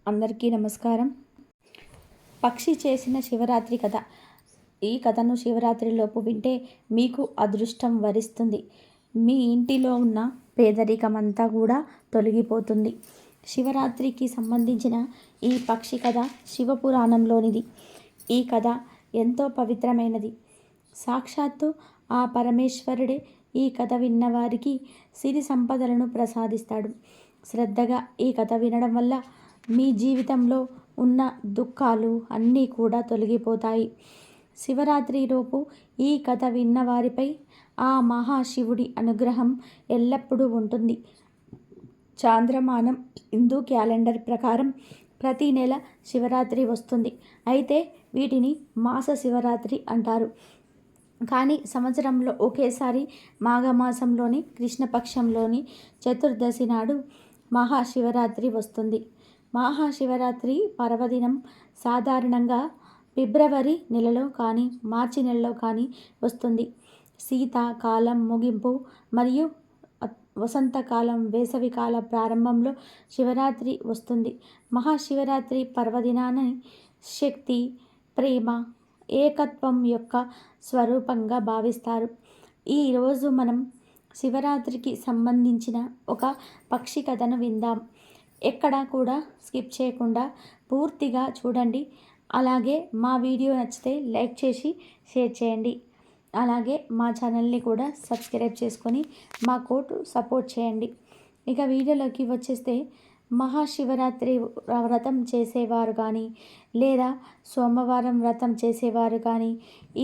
అందరికీ నమస్కారం. పక్షి చేసిన శివరాత్రి కథ. ఈ కథను శివరాత్రిలోపు వింటే మీకు అదృష్టం వరిస్తుంది. మీ ఇంటిలో ఉన్న పేదరికమంతా కూడా తొలగిపోతుంది. శివరాత్రికి సంబంధించిన ఈ పక్షి కథ శివపురాణంలోనిది. ఈ కథ ఎంతో పవిత్రమైనది. సాక్షాత్తు ఆ పరమేశ్వరుడే ఈ కథ విన్నవారికి సిరి సంపదలను ప్రసాదిస్తాడు. శ్రద్ధగా ఈ కథ వినడం వల్ల మీ జీవితంలో ఉన్న దుఃఖాలు అన్నీ కూడా తొలగిపోతాయి. శివరాత్రిలోపు ఈ కథ విన్న వారిపై ఆ మహాశివుడి అనుగ్రహం ఎల్లప్పుడూ ఉంటుంది. చాంద్రమానం హిందూ క్యాలెండర్ ప్రకారం ప్రతి నెల శివరాత్రి వస్తుంది. అయితే వీటిని మాస శివరాత్రి అంటారు. కానీ సంవత్సరంలో ఒకేసారి మాఘమాసంలోని కృష్ణపక్షంలోని చతుర్దశి నాడు మహాశివరాత్రి వస్తుంది. మహాశివరాత్రి పర్వదినం సాధారణంగా ఫిబ్రవరి నెలలో కానీ మార్చి నెలలో కానీ వస్తుంది. శీతాకాలం ముగింపు మరియు వసంతకాలం వేసవికాల ప్రారంభంలో శివరాత్రి వస్తుంది. మహాశివరాత్రి పర్వదినాన్ని శక్తి, ప్రేమ, ఏకత్వం యొక్క స్వరూపంగా భావిస్తారు. ఈరోజు మనం శివరాత్రికి సంబంధించిన ఒక పక్షి కథను విందాం. ఎక్కడా కూడా స్కిప్ చేయకుండా పూర్తిగా చూడండి. అలాగే మా వీడియో నచ్చితే లైక్ చేసి షేర్ చేయండి. అలాగే మా ఛానల్ని కూడా సబ్స్క్రైబ్ చేసుకొని మా కోటు సపోర్ట్ చేయండి. ఇక వీడియోలోకి వచ్చేస్తే, మహాశివరాత్రి వ్రతం చేసేవారు కానీ లేదా సోమవారం వ్రతం చేసేవారు కానీ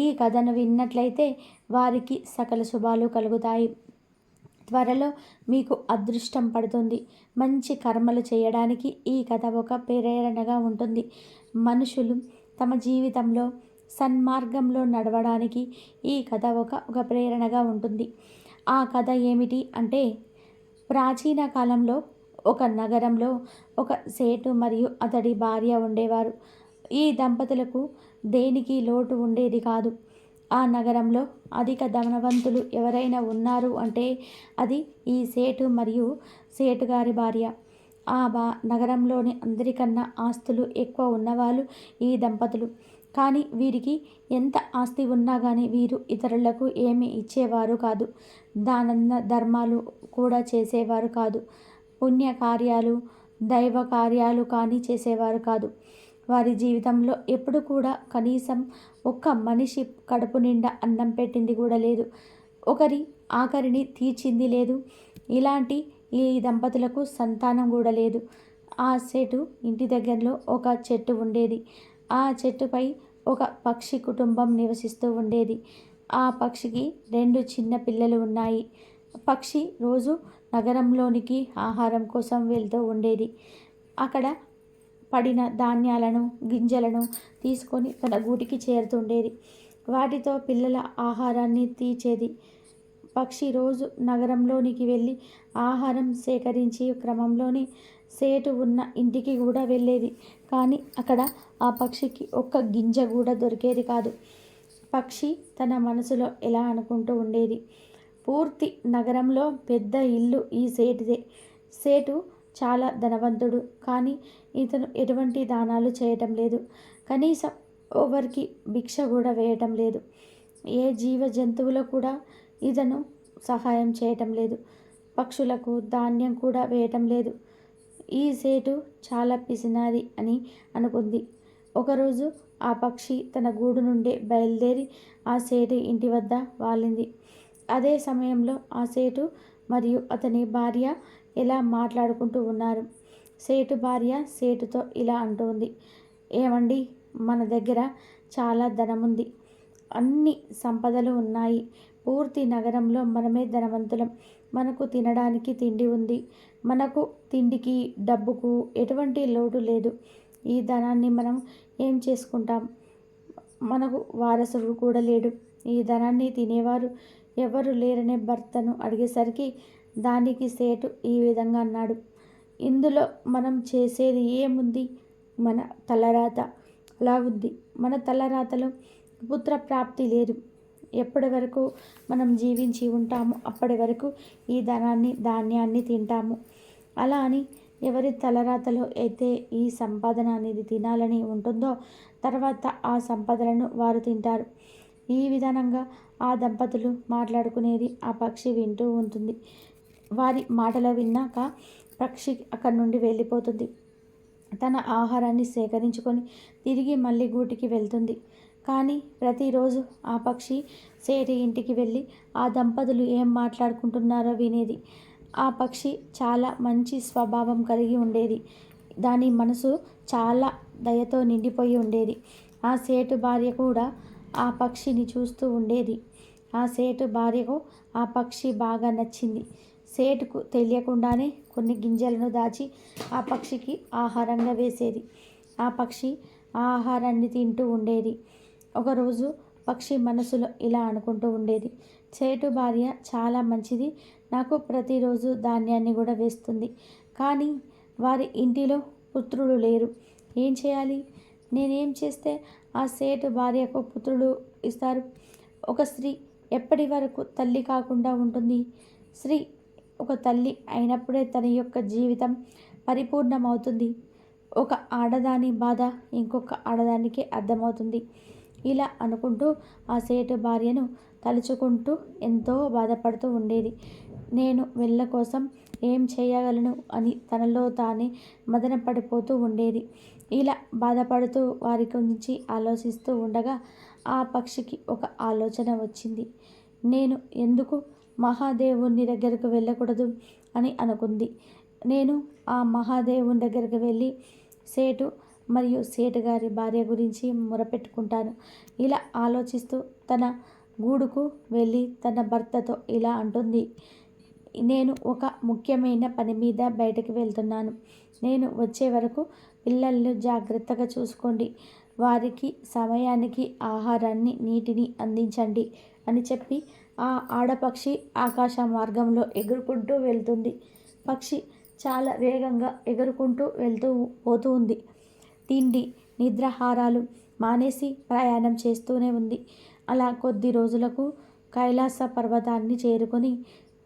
ఈ కథను విన్నట్లయితే వారికి సకల శుభాలు కలుగుతాయి. త్వరలో మీకు అదృష్టం పడుతుంది. మంచి కర్మలు చేయడానికి ఈ కథ ఒక ప్రేరణగా ఉంటుంది. మనుషులు తమ జీవితంలో సన్మార్గంలో నడవడానికి ఈ కథ ఒక ప్రేరణగా ఉంటుంది. ఆ కథ ఏమిటి అంటే, ప్రాచీన కాలంలో ఒక నగరంలో ఒక సేటు మరియు అతడి భార్య ఉండేవారు. ఈ దంపతులకు దేనికి లోటు ఉండేది కాదు. ఆ నగరంలో అధిక ధనవంతులు ఎవరైనా ఉన్నారు అంటే అది ఈ సేటు మరియు సేటు గారి భార్య. ఆ నగరంలోని అందరికన్నా ఆస్తులు ఎక్కువ ఉన్నవాళ్ళు ఈ దంపతులు. కానీ వీరికి ఎంత ఆస్తి ఉన్నా కానీ వీరు ఇతరులకు ఏమీ ఇచ్చేవారు కాదు. దాన ధర్మాలు కూడా చేసేవారు కాదు. పుణ్యకార్యాలు, దైవ కార్యాలు కానీ చేసేవారు కాదు. వారి జీవితంలో ఎప్పుడు కూడా కనీసం ఒక్క మనిషి కడుపు నిండా అన్నం పెట్టింది కూడా లేదు. ఒకరి ఆఖరిని తీర్చింది లేదు. ఇలాంటి ఈ దంపతులకు సంతానం కూడా లేదు. ఆ సేటు ఇంటి దగ్గరలో ఒక చెట్టు ఉండేది. ఆ చెట్టుపై ఒక పక్షి కుటుంబం నివసిస్తూ ఉండేది. ఆ పక్షికి 2 చిన్న పిల్లలు ఉన్నాయి. పక్షి రోజు నగరంలోనికి ఆహారం కోసం వెళ్తూ ఉండేది. అక్కడ పడిన ధాన్యాలను, గింజలను తీసుకొని తన గూటికి చేరుతుండేది. వాటితో పిల్లల ఆహారాన్ని తీర్చేది. పక్షి రోజు నగరంలోనికి వెళ్ళి ఆహారం సేకరించి క్రమంలోని సేటు ఉన్న ఇంటికి కూడా వెళ్ళేది. కానీ అక్కడ ఆ పక్షికి ఒక్క గింజ కూడా దొరికేది కాదు. పక్షి తన మనసులో ఎలా అనుకుంటూ ఉండేది, పూర్తి నగరంలో పెద్ద ఇల్లు ఈ సేటుదే. సేటు చాలా ధనవంతుడు, కానీ ఇతను ఎటువంటి దానాలు చేయటం లేదు. కనీసం ఎవరికి భిక్ష కూడా వేయటం లేదు. ఏ జీవ జంతువులకు కూడా ఇతను సహాయం చేయటం లేదు. పక్షులకు ధాన్యం కూడా వేయటం లేదు. ఈ సేటు చాలా పిసినారి అని అనుకుంది. ఒకరోజు ఆ పక్షి తన గూడు నుండి బయలుదేరి ఆ సేటు ఇంటి వద్ద వాలింది. అదే సమయంలో ఆ సేటు మరియు అతని భార్య ఇలా మాట్లాడుకుంటూ ఉన్నారు. సేటు భార్య సేటుతో ఇలా అంటుంది, ఏమండి, మన దగ్గర చాలా ధనముంది, అన్ని సంపదలు ఉన్నాయి. పూర్తి నగరంలో మనమే ధనవంతులం. మనకు తినడానికి తిండి ఉంది. మనకు తిండికి, డబ్బుకు ఎటువంటి లోటు లేదు. ఈ ధనాన్ని మనం ఏం చేసుకుంటాం? మనకు వారసుడు కూడా లేడు. ఈ ధనాన్ని తినేవారు ఎవరు లేరనే భర్తను అడిగేసరికి దానికి సేటు ఈ విధంగా అన్నాడు, ఇందులో మనం చేసేది ఏముంది? మన తలరాత అలా ఉంది. మన తలరాతలో పుత్రప్రాప్తి లేదు. ఎప్పటి వరకు మనం జీవించి ఉంటామో అప్పటి వరకు ఈ ధాన్యాన్ని తింటాము. అలా అని ఎవరి తలరాతలో అయితే ఈ సంపాదన అనేది తినాలని ఉంటుందో తర్వాత ఆ సంపదలను వారు తింటారు. ఈ విధానంగా ఆ దంపతులు మాట్లాడుకునేది ఆ పక్షి వింటూ ఉంటుంది. వారి మాటలు విన్నాక పక్షి అక్కడి నుండి వెళ్ళిపోతుంది. తన ఆహారాన్ని సేకరించుకొని తిరిగి మళ్ళీ గూటికి వెళ్తుంది. కానీ ప్రతిరోజు ఆ పక్షి సేటి ఇంటికి వెళ్ళి ఆ దంపతులు ఏం మాట్లాడుకుంటున్నారో వినేది. ఆ పక్షి చాలా మంచి స్వభావం కలిగి ఉండేది. దాని మనసు చాలా దయతో నిండిపోయి ఉండేది. ఆ సేటు భార్య కూడా ఆ పక్షిని చూస్తూ ఉండేది. ఆ సేటు భార్యకు ఆ పక్షి బాగా నచ్చింది. సేటుకు తెలియకుండానే కొన్ని గింజలను దాచి ఆ పక్షికి ఆహారంగా వేసేది. ఆ పక్షి ఆ ఆహారాన్ని తింటూ ఉండేది. ఒకరోజు పక్షి మనసులో ఇలా అనుకుంటూ ఉండేది, సేటు భార్య చాలా మంచిది, నాకు ప్రతిరోజు ధాన్యాన్ని కూడా వేస్తుంది. కానీ వారి ఇంటిలో పుత్రులు లేరు. ఏం చేయాలి? నేనేం చేస్తే ఆ సేటు భార్యకు పుత్రులు ఇస్తారు? ఒక స్త్రీ ఎప్పటి వరకు తల్లి కాకుండా ఉంటుంది? స్త్రీ ఒక తల్లి అయినప్పుడే తన యొక్క జీవితం పరిపూర్ణమవుతుంది. ఒక ఆడదాని బాధ ఇంకొక ఆడదానికే అర్థమవుతుంది. ఇలా అనుకుంటూ ఆ సేటు భార్యను తలుచుకుంటూ ఎంతో బాధపడుతూ ఉండేది. నేను వీళ్ళ కోసం ఏం చేయగలను అని తనలో తానే మదన పడిపోతూ ఉండేది. ఇలా బాధపడుతూ వారి గురించి ఆలోచిస్తూ ఉండగా ఆ పక్షికి ఒక ఆలోచన వచ్చింది. నేను ఎందుకు మహాదేవుని దగ్గరకు వెళ్ళకూడదు అని అనుకుంది. నేను ఆ మహాదేవుని దగ్గరికి వెళ్ళి సేటు మరియు సేటు గారి భార్య గురించి మొరపెట్టుకుంటాను. ఇలా ఆలోచిస్తూ తన గూడుకు వెళ్ళి తన భర్తతో ఇలా అంటుంది, నేను ఒక ముఖ్యమైన పని మీద బయటకు వెళ్తున్నాను. నేను వచ్చే వరకు పిల్లలను జాగ్రత్తగా చూసుకోండి. వారికి సమయానికి ఆహారాన్ని నీటిని అందించండి అని చెప్పి ఆ ఆడపక్షి ఆకాశ మార్గంలో ఎగురుకుంటూ వెళ్తుంది. పక్షి చాలా వేగంగా ఎగురుకుంటూ పోతూ ఉంది. తిండి నిద్రాహారాలు మానేసి ప్రయాణం చేస్తూనే ఉంది. అలా కొద్ది రోజులకు కైలాస పర్వతాన్ని చేరుకొని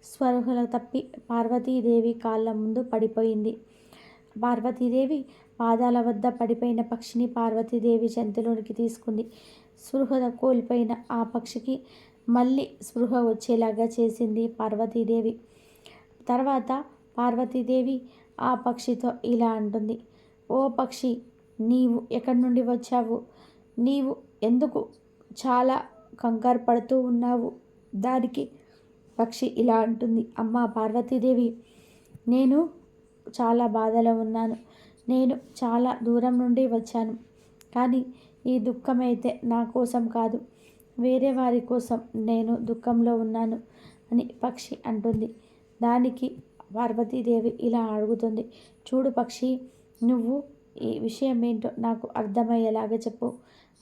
స్పృహ తప్పి పార్వతీదేవి కాళ్ళ ముందు పడిపోయింది. పార్వతీదేవి పాదాల వద్ద పడిపోయిన పక్షిని పార్వతీదేవి చెంతలోనికి తీసుకుంది. స్పృహ కోల్పోయిన ఆ పక్షికి మళ్ళీ స్పృహ వచ్చేలాగా చేసింది పార్వతీదేవి. తర్వాత పార్వతీదేవి ఆ పక్షితో ఇలా అంటుంది, ఓ పక్షి, నీవు ఎక్కడి నుండి వచ్చావు? నీవు ఎందుకు చాలా కంగారు పడుతూ ఉన్నావు? దానికి పక్షి ఇలా అంటుంది, అమ్మ పార్వతీదేవి, నేను చాలా బాధలో ఉన్నాను. నేను చాలా దూరం నుండి వచ్చాను. కానీ ఈ దుఃఖమైతే నా కోసం కాదు, వేరే వారి కోసం నేను దుఃఖంలో ఉన్నాను అని పక్షి అంటుంది. దానికి పార్వతీదేవి ఇలా అడుగుతుంది, చూడు పక్షి, నువ్వు ఈ విషయం ఏంటో నాకు అర్థమయ్యేలాగా చెప్పు.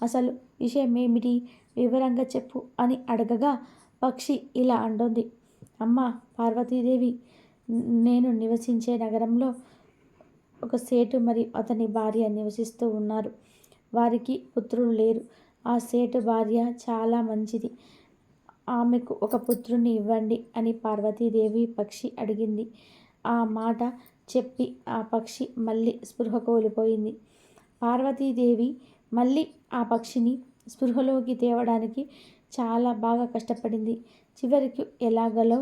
అసలు విషయం ఏమిటి? వివరంగా చెప్పు అని అడగగా పక్షి ఇలా అంటుంది, అమ్మ పార్వతీదేవి, నేను నివసించే నగరంలో ఒక సేటు మరియు అతని భార్య నివసిస్తూ ఉన్నారు. వారికి పుత్రులు లేరు. ఆ సేటు భార్య చాలా మంచిది. ఆమెకు ఒక పుత్రుని ఇవ్వండి అని పార్వతీదేవి పక్షి అడిగింది. ఆ మాట చెప్పి ఆ పక్షి మళ్ళీ స్పృహ కోల్పోయింది. పార్వతీదేవి మళ్ళీ ఆ పక్షిని స్పృహలోకి తేవడానికి చాలా బాగా కష్టపడింది. చివరికి ఎలాగలో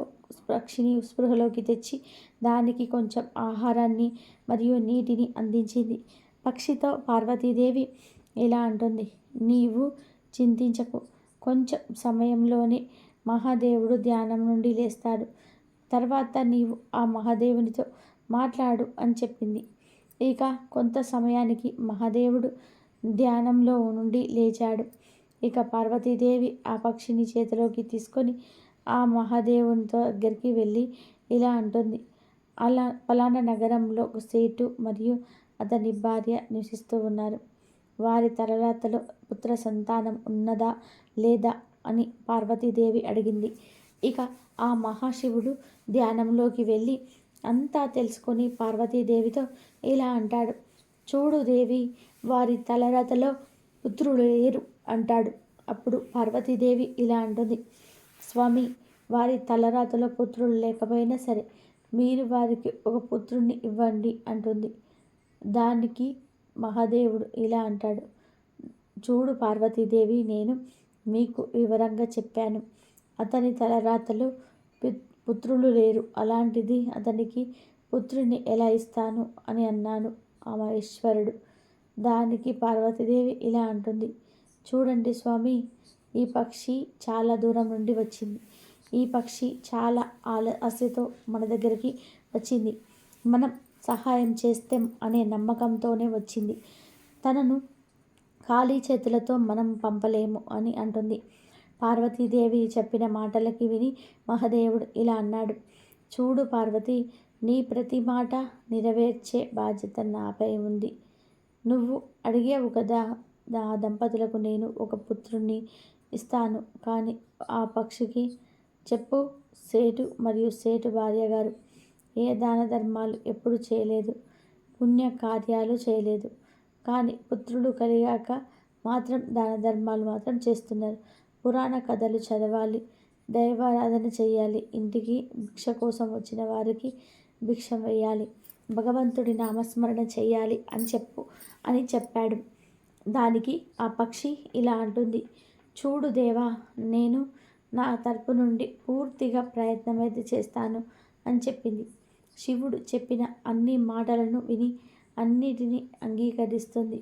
పక్షిని స్పృహలోకి తెచ్చి దానికి కొంచెం ఆహారాన్ని మరియు నీటిని అందించింది. పక్షితో పార్వతీదేవి ఇలా అంటుంది, నీవు చింతించకు, కొంచెం సమయంలోనే మహాదేవుడు ధ్యానం నుండి లేస్తాడు. తర్వాత నీవు ఆ మహాదేవునితో మాట్లాడు అని చెప్పింది. ఇక కొంత సమయానికి మహాదేవుడు ధ్యానంలో నుండి లేచాడు. ఇక పార్వతీదేవి ఆ పక్షిని చేతిలోకి తీసుకొని ఆ మహాదేవునితో దగ్గరికి వెళ్ళి ఇలా అంటుంది, అలా పలానా నగరంలో ఒక సేటు మరియు అతని భార్య నివసిస్తూ ఉన్నారు. వారి తలరాతలో పుత్ర సంతానం ఉన్నదా లేదా అని పార్వతీదేవి అడిగింది. ఇక ఆ మహాశివుడు ధ్యానంలోకి వెళ్ళి అంతా తెలుసుకొని పార్వతీదేవితో ఇలా అంటాడు, చూడు దేవి, వారి తలరాతలో పుత్రులు లేరు అంటాడు. అప్పుడు పార్వతీదేవి ఇలా అంటుంది, స్వామి, వారి తలరాతలో పుత్రులు లేకపోయినా సరే మీరు వారికి ఒక పుత్రుణ్ణి ఇవ్వండి అంటుంది. దానికి మహాదేవుడు ఇలా అంటాడు, చూడు పార్వతీదేవి, నేను మీకు వివరంగా చెప్పాను. అతని తలరాతలు పుత్రులు లేరు, అలాంటిది అతనికి పుత్రుని ఎలా ఇస్తాను అని అన్నాను ఆ మహేశ్వరుడు. దానికి పార్వతీదేవి ఇలా అంటుంది, చూడండి స్వామి, ఈ పక్షి చాలా దూరం నుండి వచ్చింది. ఈ పక్షి చాలా ఆశతో మన దగ్గరికి వచ్చింది. మనం సహాయం చేస్తే అనే నమ్మకంతోనే వచ్చింది. తనను ఖాళీ చేతులతో మనం పంపలేము అని అంటుంది. పార్వతీదేవి చెప్పిన మాటలకి విని మహాదేవుడు ఇలా అన్నాడు, చూడు పార్వతి, నీ ప్రతి మాట నెరవేర్చే బాధ్యత నాపై ఉంది. నువ్వు అడిగావు కదా, ఆ దంపతులకు నేను ఒక పుత్రుణ్ణి ఇస్తాను. కానీ ఆ పక్షికి చెప్పు, సేటు మరియు సేటు భార్య గారు ఏ దాన ధర్మాలు ఎప్పుడు చేయలేదు, పుణ్యకార్యాలు చేయలేదు. కానీ పుత్రుడు కలిగాక మాత్రం దాన ధర్మాలు మాత్రం చేస్తున్నారు. పురాణ కథలు చదవాలి, దైవారాధన చేయాలి, ఇంటికి భిక్ష కోసం వచ్చిన వారికి భిక్ష వేయాలి, భగవంతుడి నామస్మరణ చేయాలి అని చెప్పాడు. దానికి ఆ పక్షి ఇలా అంటుంది, చూడు దేవా, నేను నా తరపు నుండి పూర్తిగా ప్రయత్నమైతే చేస్తాను అని చెప్పింది. శివుడు చెప్పిన అన్ని మాటలను విని అన్నిటినీ అంగీకరిస్తుంది.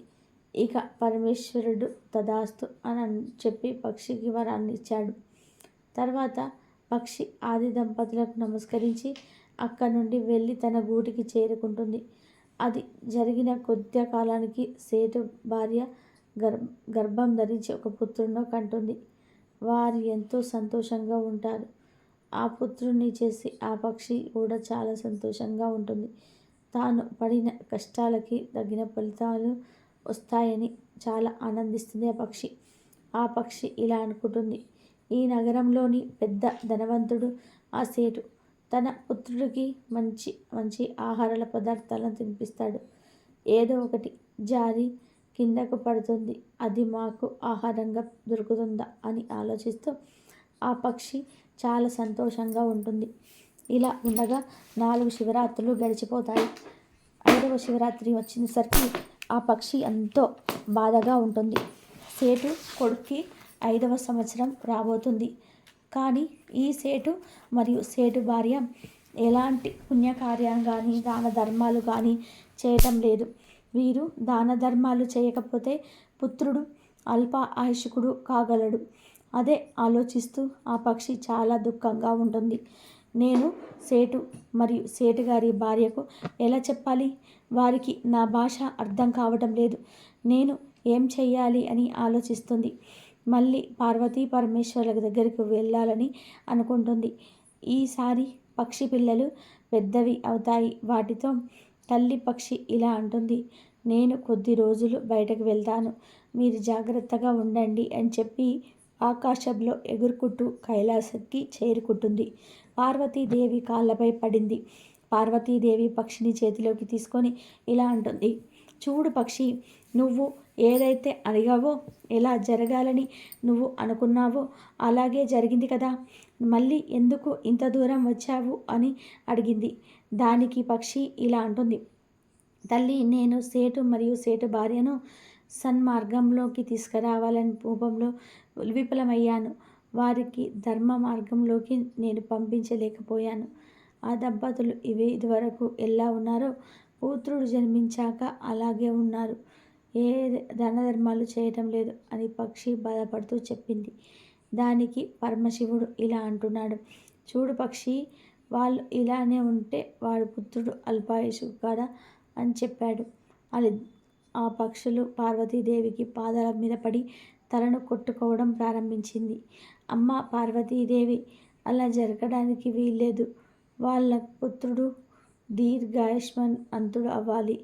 ఇక పరమేశ్వరుడు తదాస్తు అని చెప్పి పక్షికి వరాన్ని ఇచ్చాడు. తర్వాత పక్షి ఆది దంపతులకు నమస్కరించి అక్కడి నుండి వెళ్ళి తన గూటికి చేరుకుంటుంది. అది జరిగిన కొద్ది కాలానికి సేటు భార్య గర్భం ధరించి ఒక పుత్రుడిని కంటుంది. వారు ఎంతో సంతోషంగా ఉంటారు. ఆ పుత్రుణ్ణి చేసి ఆ పక్షి కూడా చాలా సంతోషంగా ఉంటుంది. తాను పడిన కష్టాలకి తగిన ఫలితాలు వస్తాయని చాలా ఆనందిస్తుంది ఆ పక్షి ఇలా అనుకుంటుంది, ఈ నగరంలోని పెద్ద ధనవంతుడు ఆ సేటు తన పుత్రుడికి మంచి మంచి ఆహార పదార్థాలను తినిపిస్తాడు. ఏదో ఒకటి జారి కిందకు పడుతుంది, అది మాకు ఆహారంగా దొరుకుతుందా అని ఆలోచిస్తూ ఆ పక్షి చాలా సంతోషంగా ఉంటుంది. ఇలా ఉండగా 4 శివరాత్రులు గడిచిపోతాయి. 5వ శివరాత్రి వచ్చేసరికి ఆ పక్షి ఎంతో బాధగా ఉంటుంది. సేటు కొడుక్కి 5వ సంవత్సరం రాబోతుంది. కానీ ఈ సేటు మరియు సేటు భార్య ఎలాంటి పుణ్యకార్యం కానీ దాన ధర్మాలు కానీ చేయటం లేదు. వీరు దాన ధర్మాలు చేయకపోతే పుత్రుడు అల్ప ఆయుష్కుడు కాగలడు. అదే ఆలోచిస్తూ ఆ పక్షి చాలా దుఃఖంగా ఉంటుంది. నేను సేటు మరియు సేటు గారి భార్యకు ఎలా చెప్పాలి? వారికి నా భాష అర్థం కావటం లేదు. నేను ఏం చెయ్యాలి అని ఆలోచిస్తుంది. మళ్ళీ పార్వతీ పరమేశ్వరుల దగ్గరికి వెళ్ళాలని అనుకుంటుంది. ఈసారి పక్షి పిల్లలు పెద్దవి అవుతాయి. వాటితో తల్లి పక్షి ఇలా అంటుంది, నేను కొద్ది రోజులు బయటకు వెళ్తాను, మీరు జాగ్రత్తగా ఉండండి అని చెప్పి ఆకాశంలో ఎగురుకుంటూ కైలాసకి చేరుకుంటుంది. పార్వతీదేవి కాళ్ళపై పడింది. పార్వతీదేవి పక్షిని చేతిలోకి తీసుకొని ఇలా అంటుంది, చూడు పక్షి, నువ్వు ఏదైతే అడిగావో, ఎలా జరగాలని నువ్వు అనుకున్నావో అలాగే జరిగింది కదా, మళ్ళీ ఎందుకు ఇంత దూరం వచ్చావు అని అడిగింది. దానికి పక్షి ఇలా అంటుంది, తల్లి, నేను సేటు మరియు సేటు భార్యను సన్మార్గంలోకి తీసుకురావాలని రూపంలో విఫలమయ్యాను. వారికి ధర్మ మార్గంలోకి నేను పంపించలేకపోయాను. ఆ దంపతులు ఇదివరకు ఎలా ఉన్నారో పుత్రుడు జన్మించాక అలాగే ఉన్నారు. ఏ దాన ధర్మాలు చేయటం లేదు అని పక్షి బాధపడుతూ చెప్పింది. దానికి పరమశివుడు ఇలా అంటున్నాడు, చూడు పక్షి, వాళ్ళు ఇలానే ఉంటే వాడు పుత్రుడు అల్పాయుషు కదా అని చెప్పాడు. అది ఆ పక్షులు పార్వతీదేవికి పాదాల మీద పడి తలను కొట్టుకోవడం ప్రారంభించింది. అమ్మ పార్వతీదేవి, అలా జరగడానికి వీల్లేదు. వాళ్ళ పుత్రుడు దీర్ఘాయుష్మంతుడు అవ్వాలి.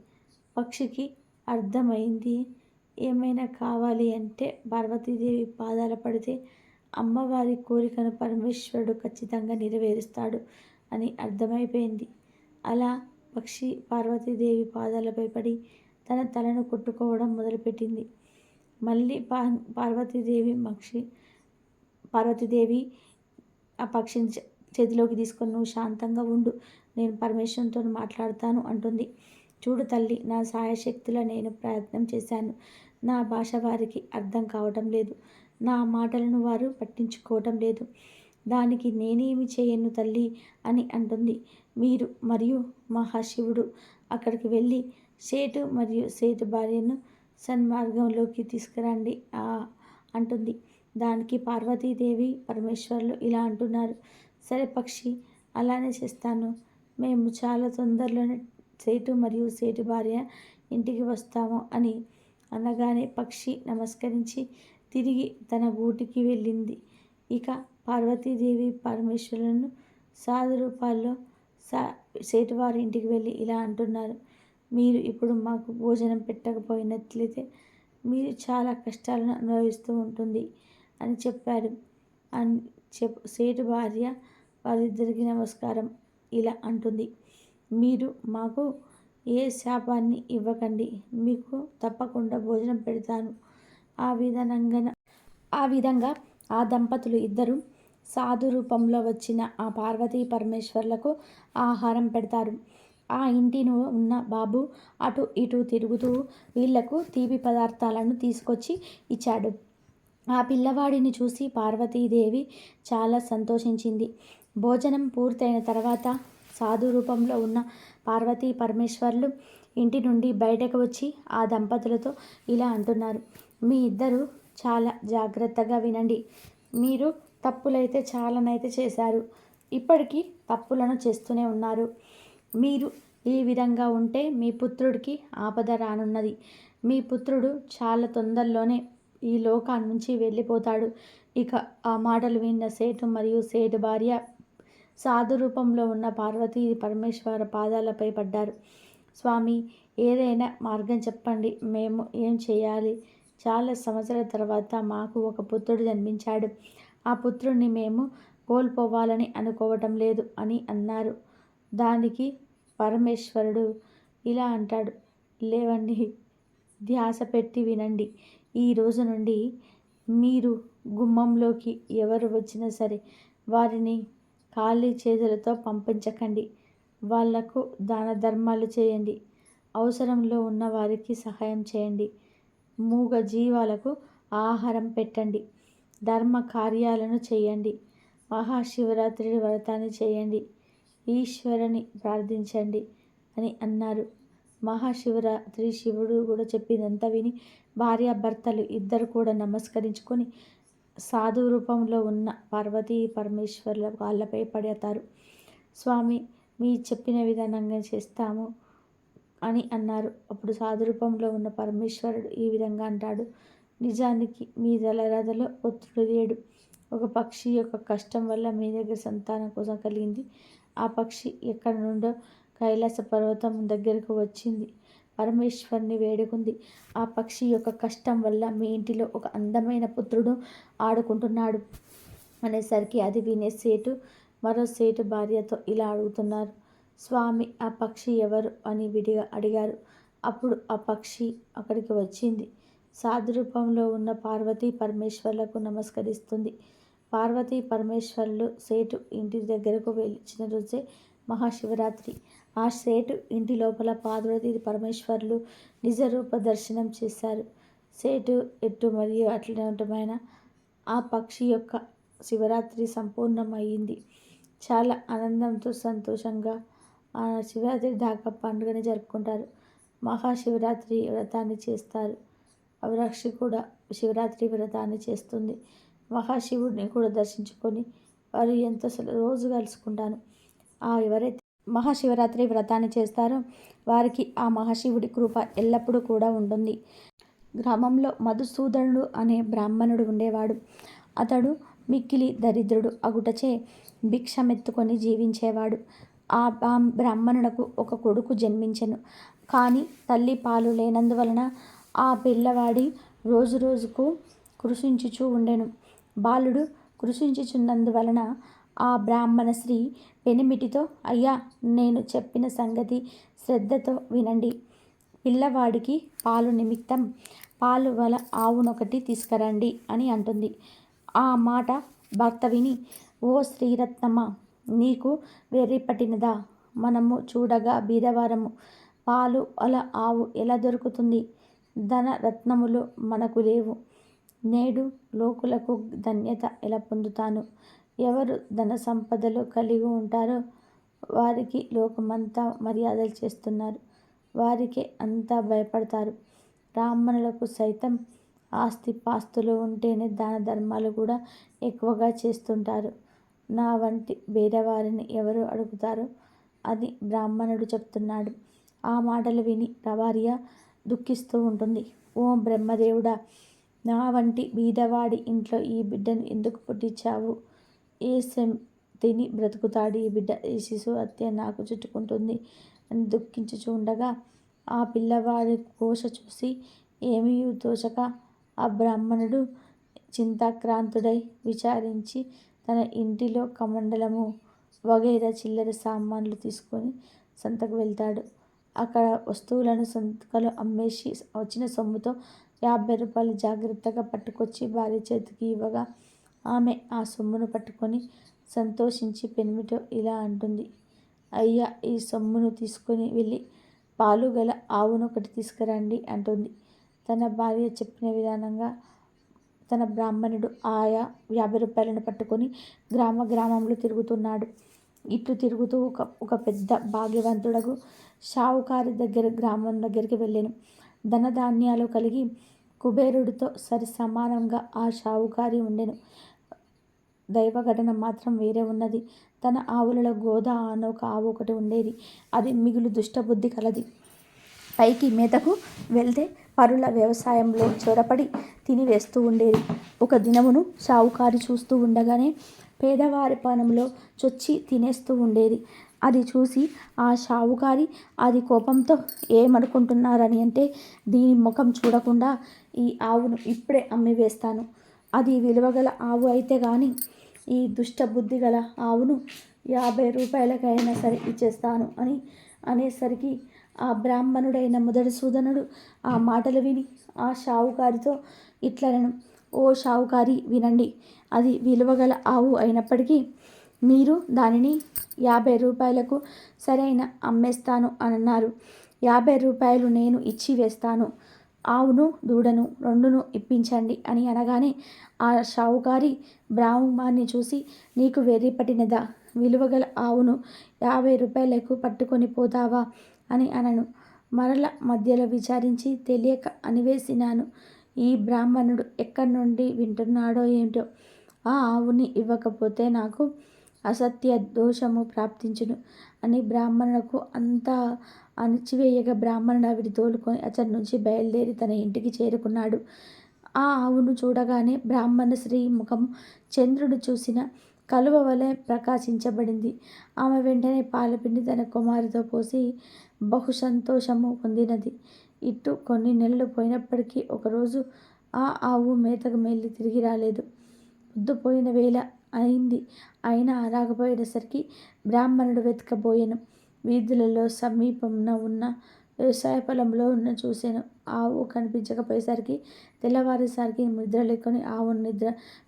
పక్షికి అర్థమైంది. ఏమైనా కావాలి అంటే పార్వతీదేవి పాదాల పడితే అమ్మవారి కోరికను పరమేశ్వరుడు ఖచ్చితంగా నెరవేరుస్తాడు అని అర్థమైపోయింది. అలా పక్షి పార్వతీదేవి పాదాలపై పడి తన తలను కొట్టుకోవడం మొదలుపెట్టింది. మళ్ళీ పార్వతీదేవి ఆ పక్షిని చేతిలోకి తీసుకొని, నువ్వు శాంతంగా ఉండు, నేను పరమేశ్వరునితో మాట్లాడతాను అంటుంది. చూడు తల్లి, నా సాయశక్తుల నేను ప్రయత్నం చేశాను. నా భాష వారికి అర్థం కావటం లేదు. నా మాటలను వారు పట్టించుకోవటం లేదు. దానికి నేనేమి చేయను తల్లి అని అంటుంది. మీరు మరియు మహాశివుడు అక్కడికి వెళ్ళి సేటు మరియు సేటు భార్యను సన్మార్గంలోకి తీసుకురండి అంటుంది. దానికి పార్వతీదేవి పరమేశ్వర్లు ఇలా అంటున్నారు. సరే పక్షి, అలానే చేస్తాను. మేము చాలా తొందరలోనే సేటు మరియు సేటు భార్య ఇంటికి వస్తాము అని అనగానే పక్షి నమస్కరించి తిరిగి తన గూటికి వెళ్ళింది. ఇక పార్వతీదేవి పరమేశ్వరులను సాధు రూపాల్లో సేటువారి ఇంటికి వెళ్ళి ఇలా అంటున్నారు. మీరు ఇప్పుడు మాకు భోజనం పెట్టకపోయినట్లయితే మీరు చాలా కష్టాలను అనుభవిస్తూ ఉంటుంది అని చెప్పాడు. అని సేటు భార్య వారిద్దరికి నమస్కారం ఇలా అంటుంది. మీరు మాకు ఏ శాపాన్ని ఇవ్వకండి, మీకు తప్పకుండా భోజనం పెడతాను. ఆ విధంగా ఆ దంపతులు ఇద్దరు సాధు రూపంలో వచ్చిన ఆ పార్వతీ పరమేశ్వర్లకు ఆహారం పెడతారు. ఆ ఇంటిలో ఉన్న బాబు అటు ఇటు తిరుగుతూ వీళ్లకు తీపి పదార్థాలను తీసుకొచ్చి ఇచ్చాడు. ఆ పిల్లవాడిని చూసి పార్వతీదేవి చాలా సంతోషించింది. భోజనం పూర్తయిన తర్వాత సాధు రూపంలో ఉన్న పార్వతీ పరమేశ్వర్లు ఇంటి నుండి బయటకు వచ్చి ఆ దంపతులతో ఇలా అంటున్నారు. మీ ఇద్దరు చాలా జాగ్రత్తగా వినండి. మీరు తప్పులైతే చాలానైతే చేశారు. ఇప్పటికీ తప్పులను చేస్తూనే ఉన్నారు. మీరు ఈ విధంగా ఉంటే మీ పుత్రుడికి ఆపద రానున్నది. మీ పుత్రుడు చాలా తొందరలోనే ఈ లోకాన్ని నుంచి వెళ్ళిపోతాడు. ఇక ఆ మాటలు విన్న సేటు మరియు సేటు భార్య సాధు రూపంలో ఉన్న పార్వతీ పరమేశ్వర పాదాలపై పడ్డారు. స్వామి, ఏదైనా మార్గం చెప్పండి. మేము ఏం చేయాలి? చాలా సంవత్సరాల తర్వాత మాకు ఒక పుత్రుడు జన్మించాడు. ఆ పుత్రుడిని మేము కోల్పోవాలని అనుకోవటం లేదు అని అన్నారు. దానికి పరమేశ్వరుడు ఇలా అంటాడు. లేవండి, ధ్యాస పెట్టి వినండి. ఈ రోజు నుండి మీరు గుమ్మంలోకి ఎవరు వచ్చినా సరే వారిని ఖాళీ చేతులతో పంపించకండి. వాళ్లకు దాన ధర్మాలు చేయండి. అవసరంలో ఉన్న వారికి సహాయం చేయండి. మూగ జీవాలకు ఆహారం పెట్టండి. ధర్మ కార్యాలను చేయండి. మహాశివరాత్రి వ్రతాన్ని చేయండి. ఈశ్వరుని ప్రార్థించండి అని అన్నారు. మహాశివరాత్రి శివుడు కూడా చెప్పిందంతా విని భార్యాభర్తలు ఇద్దరు కూడా నమస్కరించుకొని సాధు రూపంలో ఉన్న పార్వతీ పరమేశ్వర్ల కాళ్ళపై పడతారు. స్వామి, మీ చెప్పిన విధానంగా చేస్తాము అని అన్నారు. అప్పుడు సాధు రూపంలో ఉన్న పరమేశ్వరుడు ఈ విధంగా అంటాడు. నిజానికి మీ తలరాతలో పుత్రుడు లేడు. ఒక పక్షి యొక్క కష్టం వల్ల మీ దగ్గర సంతానం కోసం కలిగింది. ఆ పక్షి ఎక్కడి నుండో కైలాస పర్వతం దగ్గరకు వచ్చింది. పరమేశ్వరుని వేడుకుంది. ఆ పక్షి యొక్క కష్టం వల్ల మీ ఇంటిలో ఒక అందమైన పుత్రుడు ఆడుకుంటున్నాడు అనేసరికి అది వినే సేటు మరో సేటు భార్యతో ఇలా అడుగుతున్నారు. స్వామి, ఆ పక్షి ఎవరు అని విడిగా అడిగారు. అప్పుడు ఆ పక్షి అక్కడికి వచ్చింది. సాధు రూపంలో ఉన్న పార్వతీ పరమేశ్వర్లకు నమస్కరిస్తుంది. పార్వతీ పరమేశ్వర్లు సేటు ఇంటి దగ్గరకు వచ్చిన రోజే మహాశివరాత్రి. ఆ సేటు ఇంటి లోపల పార్వతీ పరమేశ్వర్లు నిజరూప దర్శనం చేశారు. సేటు ఎట్టు మరియు అట్లమైన ఆ పక్షి యొక్క శివరాత్రి సంపూర్ణమయ్యింది. చాలా ఆనందంతో సంతోషంగా ఆ శివరాత్రి దాకా పండుగని జరుపుకుంటారు. మహాశివరాత్రి వ్రతాన్ని చేస్తారు. అవరక్షి కూడా శివరాత్రి వ్రతాన్ని చేస్తుంది. మహాశివుడిని కూడా దర్శించుకొని వారు ఎంతో రోజు కలుసుకుంటాను. ఎవరైతే మహాశివరాత్రి వ్రతాన్ని చేస్తారో వారికి ఆ మహాశివుడి కృప ఎల్లప్పుడూ కూడా ఉంటుంది. గ్రామంలో మధుసూదనుడు అనే బ్రాహ్మణుడు ఉండేవాడు. అతడు మిక్కిలి దరిద్రుడు అగుటచే భిక్షమెత్తుకొని జీవించేవాడు. ఆ బ్రాహ్మణునకు ఒక కొడుకు జన్మించెను. కానీ తల్లి పాలు లేనందువలన ఆ పిల్లవాడి రోజు రోజుకు కృషించుచూ ఉండెను. బాలుడు కృషించుచున్నందువలన ఆ బ్రాహ్మణ స్త్రీ పెనిమిటితో, అయ్యా, నేను చెప్పిన సంగతి శ్రద్ధతో వినండి. పిల్లవాడికి పాలు నిమిత్తం పాలు గల ఆవునొకటి తీసుకురండి అని అంటుంది. ఆ మాట భర్త విని, ఓ శ్రీరత్నమ్మ, నీకు వెర్రి పట్టినదా? మనము చూడగా బీదవారము. పాలు అలా ఆవు ఎలా దొరుకుతుంది? ధన రత్నములు మనకు లేవు. నేడు లోకులకు ధన్యత ఎలా పొందుతాను? ఎవరు ధన సంపదలు కలిగి ఉంటారో వారికి లోకమంతా మర్యాదలు చేస్తున్నారు. వారికే అంతా భయపడతారు. బ్రాహ్మణులకు సైతం ఆస్తి పాస్తులు ఉంటేనే దాన ధర్మాలు కూడా ఎక్కువగా చేస్తుంటారు. నా వంటి పేదవారిని ఎవరు అడుగుతారు అని బ్రాహ్మణుడు చెప్తున్నాడు. ఆ మాటలు విని భార్య దుఃఖిస్తూ ఉంటుంది. ఓ బ్రహ్మదేవుడా, నా వంటి బీదవాడి ఇంట్లో ఈ బిడ్డను ఎందుకు పుట్టించావు? ఏ తిని బ్రతుకుతాడు ఈ బిడ్డ? ఈ శిశువు హత్య నాకు చుట్టుకుంటుంది అని దుఃఖించుచూ ఉండగా ఆ పిల్లవాడి ఘోష చూసి ఏమీ తోచక ఆ బ్రాహ్మణుడు చింతాక్రాంతుడై విచారించి తన ఇంటిలో కమండలము వగైరా చిల్లర సామాన్లు తీసుకొని సంతకు వెళ్తాడు. అక్కడ వస్తువులను సంతకలో అమ్మేసి వచ్చిన సొమ్ముతో 50 రూపాయలు జాగ్రత్తగా పట్టుకొచ్చి భార్య చేతికి ఇవ్వగా ఆమె ఆ సొమ్మును పట్టుకొని సంతోషించి పెనిమిటితో ఇలా అంటుంది. అయ్యా, ఈ సొమ్మును తీసుకొని వెళ్ళి పాలు గల ఆవును ఒకటి తీసుకురండి అంటుంది. తన భార్య చెప్పిన విధానంగా తన బ్రాహ్మణుడు ఆయా 50 రూపాయలను పట్టుకొని గ్రామంలో తిరుగుతున్నాడు. ఇట్లు తిరుగుతూ ఒక పెద్ద భాగ్యవంతుడకు షావుకారి గ్రామం దగ్గరికి వెళ్ళాను. ధనధాన్యాలు కలిగి కుబేరుడితో సరి సమానంగా ఆ షావుకారి ఉండెను. దైవఘటన మాత్రం వేరే ఉన్నది. తన ఆవులలో గోద అన్న ఒక ఆవు ఒకటి ఉండేది. అది మిగులు దుష్టబుద్ధి కలది. పైకి మేతకు వెళ్తే పరుల వ్యవసాయంలో చొరపడి తినివేస్తూ ఉండేది. ఒక దినమును షావుకారి చూస్తూ ఉండగానే పేదవారి పొలంలో చొచ్చి తినేస్తూ ఉండేది. అది చూసి ఆ షావుకారి అది కోపంతో ఏమనుకుంటున్నారని అంటే, దీని ముఖం చూడకుండా ఈ ఆవును ఇప్పుడే అమ్మివేస్తాను. అది విలువగల ఆవు అయితే గాని ఈ దుష్టబుద్ధి గల ఆవును 50 రూపాయలకైనా సరే ఇచ్చేస్తాను అని అనేసరికి ఆ బ్రాహ్మణుడైన మధుసూదనుడు ఆ మాటలు విని ఆ షావుకారితో ఇట్లనెను. ఓ షావుకారి, వినండి. అది విలువగల ఆవు అయినప్పటికీ మీరు దానిని 50 రూపాయలకు సరైన అమ్మేస్తాను అన్నారు. 50 రూపాయలు నేను ఇచ్చి వేస్తాను. ఆవును దూడను రెండును ఇప్పించండి అని అనగానే ఆ షావుకారి బ్రాహ్మణ్ణి చూసి, నీకు వెర్రి పట్టినదా? విలువగల ఆవును 50 రూపాయలకు పట్టుకొని పోతావా అని అనను. మరల మధ్యలో విచారించి తెలియక అనివేసినాను. ఈ బ్రాహ్మణుడు ఎక్కడి నుండి వింటున్నాడో ఏమిటో. ఆ ఆవుని ఇవ్వకపోతే నాకు అసత్య దోషము ప్రాప్తించును అని బ్రాహ్మణులకు అంతా అణిచివేయగా బ్రాహ్మణుడు ఆవిడి తోలుకొని అతడి నుంచి బయలుదేరి తన ఇంటికి చేరుకున్నాడు. ఆ ఆవును చూడగానే బ్రాహ్మణ స్త్రీ ముఖం చంద్రుడు చూసిన కలువ వలె ప్రకాశించబడింది. ఆమె వెంటనే పాలపిండి తన కుమారుతో పోసి బహు సంతోషము పొందినది. ఇటు కొన్ని నెలలు పోయినప్పటికీ ఒకరోజు ఆ ఆవు మేతకు వెళ్ళి తిరిగి రాలేదు. పొద్దుపోయిన వేళ అయింది. అయినా రాకపోయేసరికి బ్రాహ్మణుడు వెతకబోయెను. వీధులలో సమీపంన ఉన్న వ్యవసాయ పొలంలో చూశాను. ఆవు కనిపించకపోయేసరికి తెల్లవారేసరికి నిద్రలేకొని ఆవును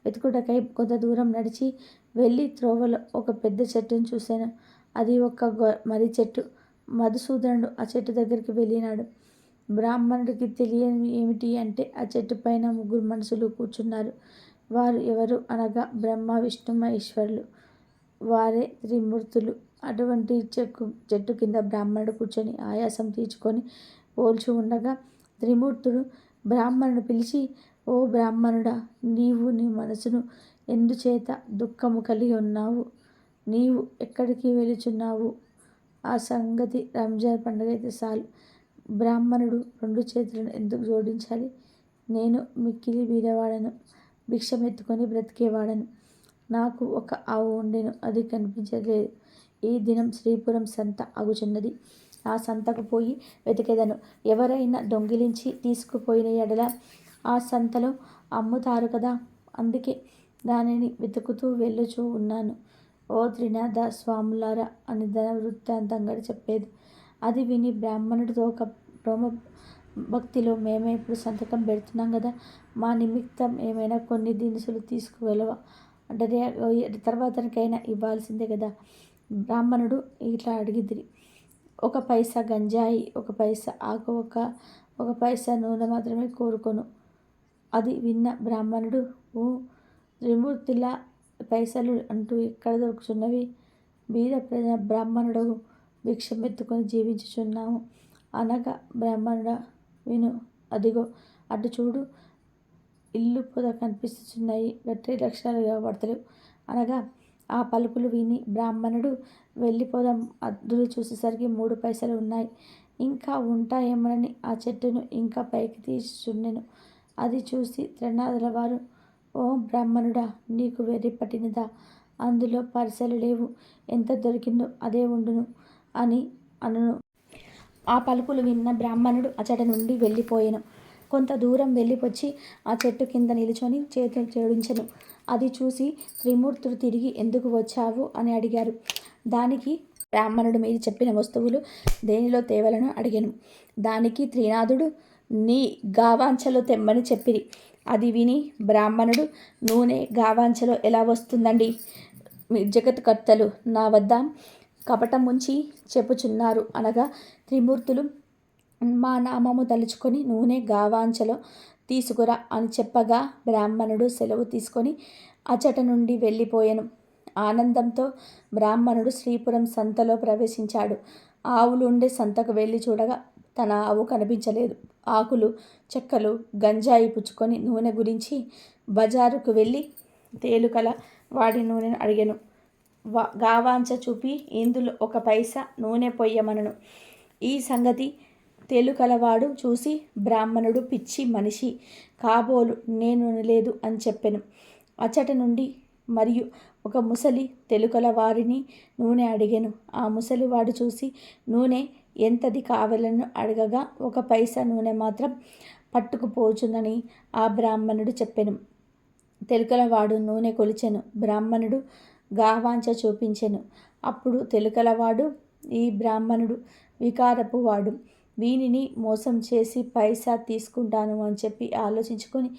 వెతుకుటకై కొంత దూరం నడిచి వెళ్ళి త్రోవలో ఒక పెద్ద చెట్టును చూశాను. అది ఒక మర్రి చెట్టు. మధుసూదనుడు ఆ చెట్టు దగ్గరికి వెళ్ళినాడు. బ్రాహ్మణుడికి తెలియని ఏమిటి అంటే ఆ చెట్టు పైన 3 మనుషులు కూర్చున్నారు. వారు ఎవరు అనగా బ్రహ్మ, విష్ణు, మహేశ్వరులు. వారే త్రిమూర్తులు. అటువంటి చెట్టు కింద బ్రాహ్మణుడు కూర్చొని ఆయాసం తీర్చుకొని పోల్చు ఉండగా త్రిమూర్తుడు బ్రాహ్మణుడు పిలిచి, ఓ బ్రాహ్మణుడా, నీవు నీ మనసును ఎందుచేత దుఃఖము కలిగి ఉన్నావు? నీవు ఎక్కడికి వెళుచున్నావు? ఆ సంగతి రంజాన్ పండుగ అయితే చాలు. బ్రాహ్మణుడు 2 చేతులను ఎందుకు జోడించాలి? నేను మిక్కిలి బీదవాడను, భిక్షమెత్తుకొని బ్రతికేవాడను. నాకు ఒక ఆవు ఉండెను, అది కనిపించలేదు. ఈ దినం శ్రీపురం సంత అగుచున్నది. ఆ సంతకు పోయి వెతికెదను. ఎవరైనా దొంగిలించి తీసుకుపోయిన ఎడల ఆ సంతలో అమ్ముతారు కదా, అందుకే దానిని వెతుకుతూ వెళ్ళుచూ ఉన్నాను. ఓ త్రినాథ స్వాములారా అని ధన వృత్తాంతంగా చెప్పేది. అది విని బ్రాహ్మణుడితో ఒక ప్రేమ భక్తిలో, మేమే ఇప్పుడు సంతకం పెడుతున్నాం కదా, మా నిమిత్తం ఏమైనా కొన్ని దినుసులు తీసుకువెళ్ళవా అంటే తర్వాతకైనా ఇవ్వాల్సిందే కదా. బ్రాహ్మణుడు ఇట్లా అడిగిద్ది, ఒక పైసా గంజాయి, ఒక పైసా ఆకు, ఒక పైసా నూనె మాత్రమే కోరుకొను. అది విన్న బ్రాహ్మణుడు, ఓ త్రిమూర్తుల పైసలు అంటూ ఎక్కడ దొరుకుతున్నవి? బీద బ్రాహ్మణుడు భిక్షమెత్తుకొని జీవించుచున్నాము అనగా, బ్రాహ్మణుడ విను, అదిగో అటు చూడు, ఇల్లు పొద కనిపిస్తున్నాయి, గట్టి లక్షణాలు కనబడతలేవు అనగా, ఆ పలుకులు విని బ్రాహ్మణుడు వెళ్ళిపోదాం, అద్దులు చూసేసరికి 3 పైసలు ఉన్నాయి. ఇంకా ఉంటాయేమోనని ఆ చెట్టును ఇంకా పైకి తీసుచున్నెను. అది చూసి త్రినాథుల వారు, ఓ బ్రాహ్మణుడా, నీకు వెర్రి పట్టినదా? అందులో పైసలు లేవు, ఎంత దొరికిందో అదే ఉండును అని అనును. ఆ పలుకులు విన్న బ్రాహ్మణుడు అచట నుండి వెళ్ళిపోయెను. కొంత దూరం వెళ్ళిపొచ్చి ఆ చెట్టు కింద నిలుచొని చేతులు జోడించెను. అది చూసి త్రిమూర్తులు తిరిగి ఎందుకు వచ్చావు అని అడిగారు. దానికి బ్రాహ్మణుడు మీరు చెప్పిన వస్తువులు దేనిలో తేవలను అడిగాను. దానికి త్రినాథుడు నీ గావాంచలో తెమ్మని చెప్పిరి. అది విని బ్రాహ్మణుడు, నూనె గావాంచలో ఎలా వస్తుందండి? మీ జగత్కర్తలు నా వద్ద కపటం ముంచి చెప్పుచున్నారు అనగా, త్రిమూర్తులు మా నామము తలుచుకొని నూనె గావాంచలో తీసుకురా అని చెప్పగా బ్రాహ్మణుడు సెలవు తీసుకొని అచట నుండి వెళ్ళిపోయెను. ఆనందంతో బ్రాహ్మణుడు శ్రీపురం సంతలో ప్రవేశించాడు. ఆవులు ఉండే సంతకు వెళ్ళి చూడగా తన ఆవు కనిపించలేదు. ఆకులు, చెక్కలు, గంజాయి పుచ్చుకొని నూనె గురించి బజారుకు వెళ్ళి తేలుకల వాడి నూనెను అడిగెను. గావాంచ చూపి ఇందులో 1 పైసా నూనె పొయ్యమనను. ఈ సంగతి తేలుకలవాడు చూసి, బ్రాహ్మణుడు పిచ్చి మనిషి కాబోలు, నేను లేదు అని చెప్పెను. అచ్చట నుండి మరియు ఒక ముసలి తెలుకల వారిని నూనె అడిగెను. ఆ ముసలివాడు చూసి నూనె ఎంతది కావాలని అడగగా 1 పైసా నూనె మాత్రం పట్టుకుపోచునని ఆ బ్రాహ్మణుడు చెప్పెను. తెలుకలవాడు నూనె కొలిచెను. బ్రాహ్మణుడు గావాంచ చూపించెను. అప్పుడు తెలుకలవాడు, ఈ బ్రాహ్మణుడు వికారపు వాడు, వీనిని మోసం చేసి పైసా తీసుకుంటాను అని చెప్పి ఆలోచించుకొని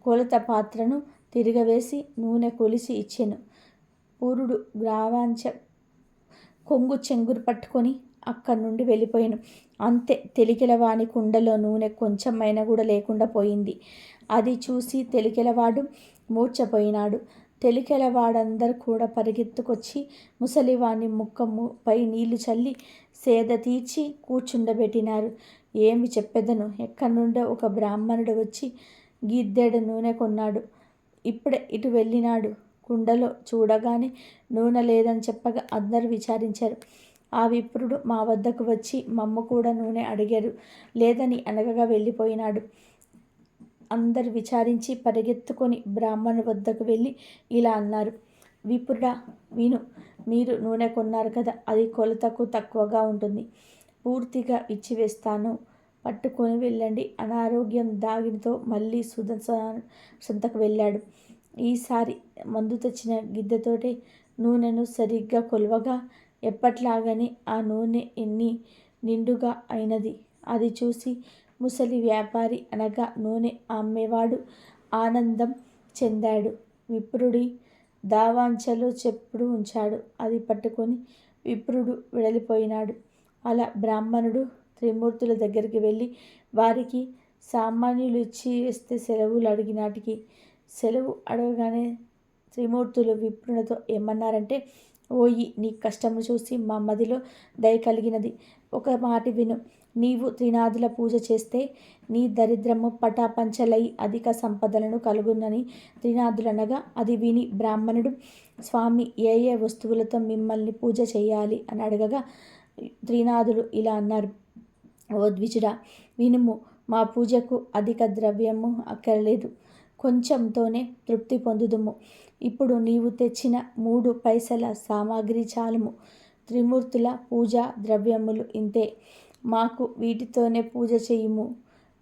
కొలత పాత్రను తిరగవేసి నూనె కొలిచి ఇచ్చెను. పూరుడు గావాంచ కొంగు చెంగురు పట్టుకొని అక్కడి నుండి వెళ్ళిపోయాను. అంతే, తెలికెలవాని కుండలో నూనె కొంచెమైనా కూడా లేకుండా పోయింది. అది చూసి తెలికెలవాడు మూర్ఛపోయినాడు. తెలికెలవాడందరూ కూడా పరిగెత్తుకొచ్చి ముసలివాని ముఖముపై నీళ్లు చల్లి సేద తీర్చి కూర్చుండబెట్టినారు. ఏమి చెప్పెదను, ఎక్కడి నుండో ఒక బ్రాహ్మణుడు వచ్చి గిద్దెడు నూనె కొన్నాడు. ఇప్పుడే ఇటు వెళ్ళినాడు. కుండలో చూడగానే నూనె లేదని చెప్పగా అందరూ విచారించారు. ఆ విప్రుడు మా వద్దకు వచ్చి మమ్మ కూడా నూనె అడిగారు, లేదని అనగగా వెళ్ళిపోయినాడు. అందరు విచారించి పరిగెత్తుకొని బ్రాహ్మణు వద్దకు వెళ్ళి ఇలా అన్నారు, విప్రుడా విను, మీరు నూనె కొన్నారు కదా, అది కొలతకు తక్కువగా ఉంటుంది, పూర్తిగా ఇచ్చివేస్తాను, పట్టుకొని వెళ్ళండి. అనారోగ్యం దాగితో మళ్ళీ సంతకు వెళ్ళాడు. ఈసారి మందు తెచ్చిన గిద్దెతోటే నూనెను సరిగ్గా కొలవగా ఎప్పట్లాగానే ఆ నూనె నిండుగా అయినది. అది చూసి ముసలి వ్యాపారి అనగా నూనె అమ్మేవాడు ఆనందం చెందాడు. విప్రుడి దావాంచలో చెప్పుడు ఉంచాడు. అది పట్టుకొని విప్రుడు వెళ్ళిపోయినాడు. అలా బ్రాహ్మణుడు త్రిమూర్తుల దగ్గరికి వెళ్ళి వారికి సామాన్యులు ఇచ్చి వేస్తే సెలవులు అడిగినాటికి సెలవు అడగగానే త్రిమూర్తులు విప్రునితో ఏమన్నారంటే, ఓయి, నీ కష్టము చూసి మా మదిలో దయ కలిగినది. ఒక మాట విను, నీవు త్రినాథుల పూజ చేస్తే నీ దరిద్రము పటాపంచలై అధిక సంపదలను కలుగునని త్రినాథులనగా, అది విని బ్రాహ్మణుడు, స్వామి, ఏ ఏ వస్తువులతో మిమ్మల్ని పూజ చేయాలి అని అడగగా త్రినాథులు ఇలా అన్నారు, ఓ ద్విజుడా వినుము, మా పూజకు అధిక ద్రవ్యము అక్కర్లేదు, కొంచెంతోనే తృప్తి పొందుదుము. ఇప్పుడు నీవు తెచ్చిన 3 పైసల సామాగ్రి చాలుము. త్రిమూర్తుల పూజా ద్రవ్యములు ఇంతే, మాకు వీటితోనే పూజ చేయుము.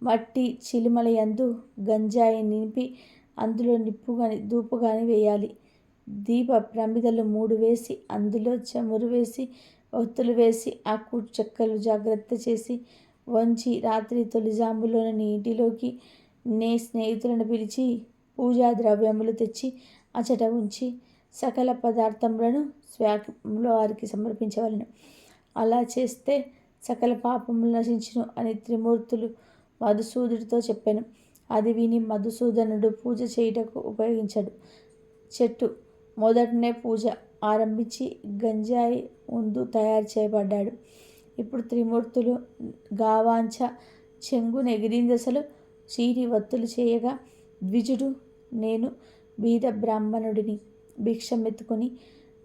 మట్టి చిలుమలయందు గంజాయి నింపి అందులో దూపుగాని వేయాలి. దీప ప్రమిదలు 3 వేసి అందులో చమురు వేసి ఒత్తులు వేసి ఆ చెక్కలు జాగ్రత్త చేసి వంచి రాత్రి తొలిజాములోని నీ ఇంటిలోకి నే స్నేహితులను పిలిచి పూజా ద్రవ్యములు తెచ్చి అచట ఉంచి సకల పదార్థములను స్వామిలో వారికి సమర్పించవలను. అలా చేస్తే సకల పాపములు నశించును అని త్రిమూర్తులు మధుసూదుడితో చెప్పాను. అది విని మధుసూదనుడు పూజ చేయుటకు ఉపయోగించాడు. చెట్టు మొదటనే పూజ ఆరంభించి గంజాయి ముందు తయారు చేయబడ్డాడు. ఇప్పుడు త్రిమూర్తులు గావాంఛ చెంగును ఎగిరిందసలు చీరి వత్తులు చేయగా ద్విజుడు నేను బీద బ్రాహ్మణుడిని భిక్షమెత్తుకొని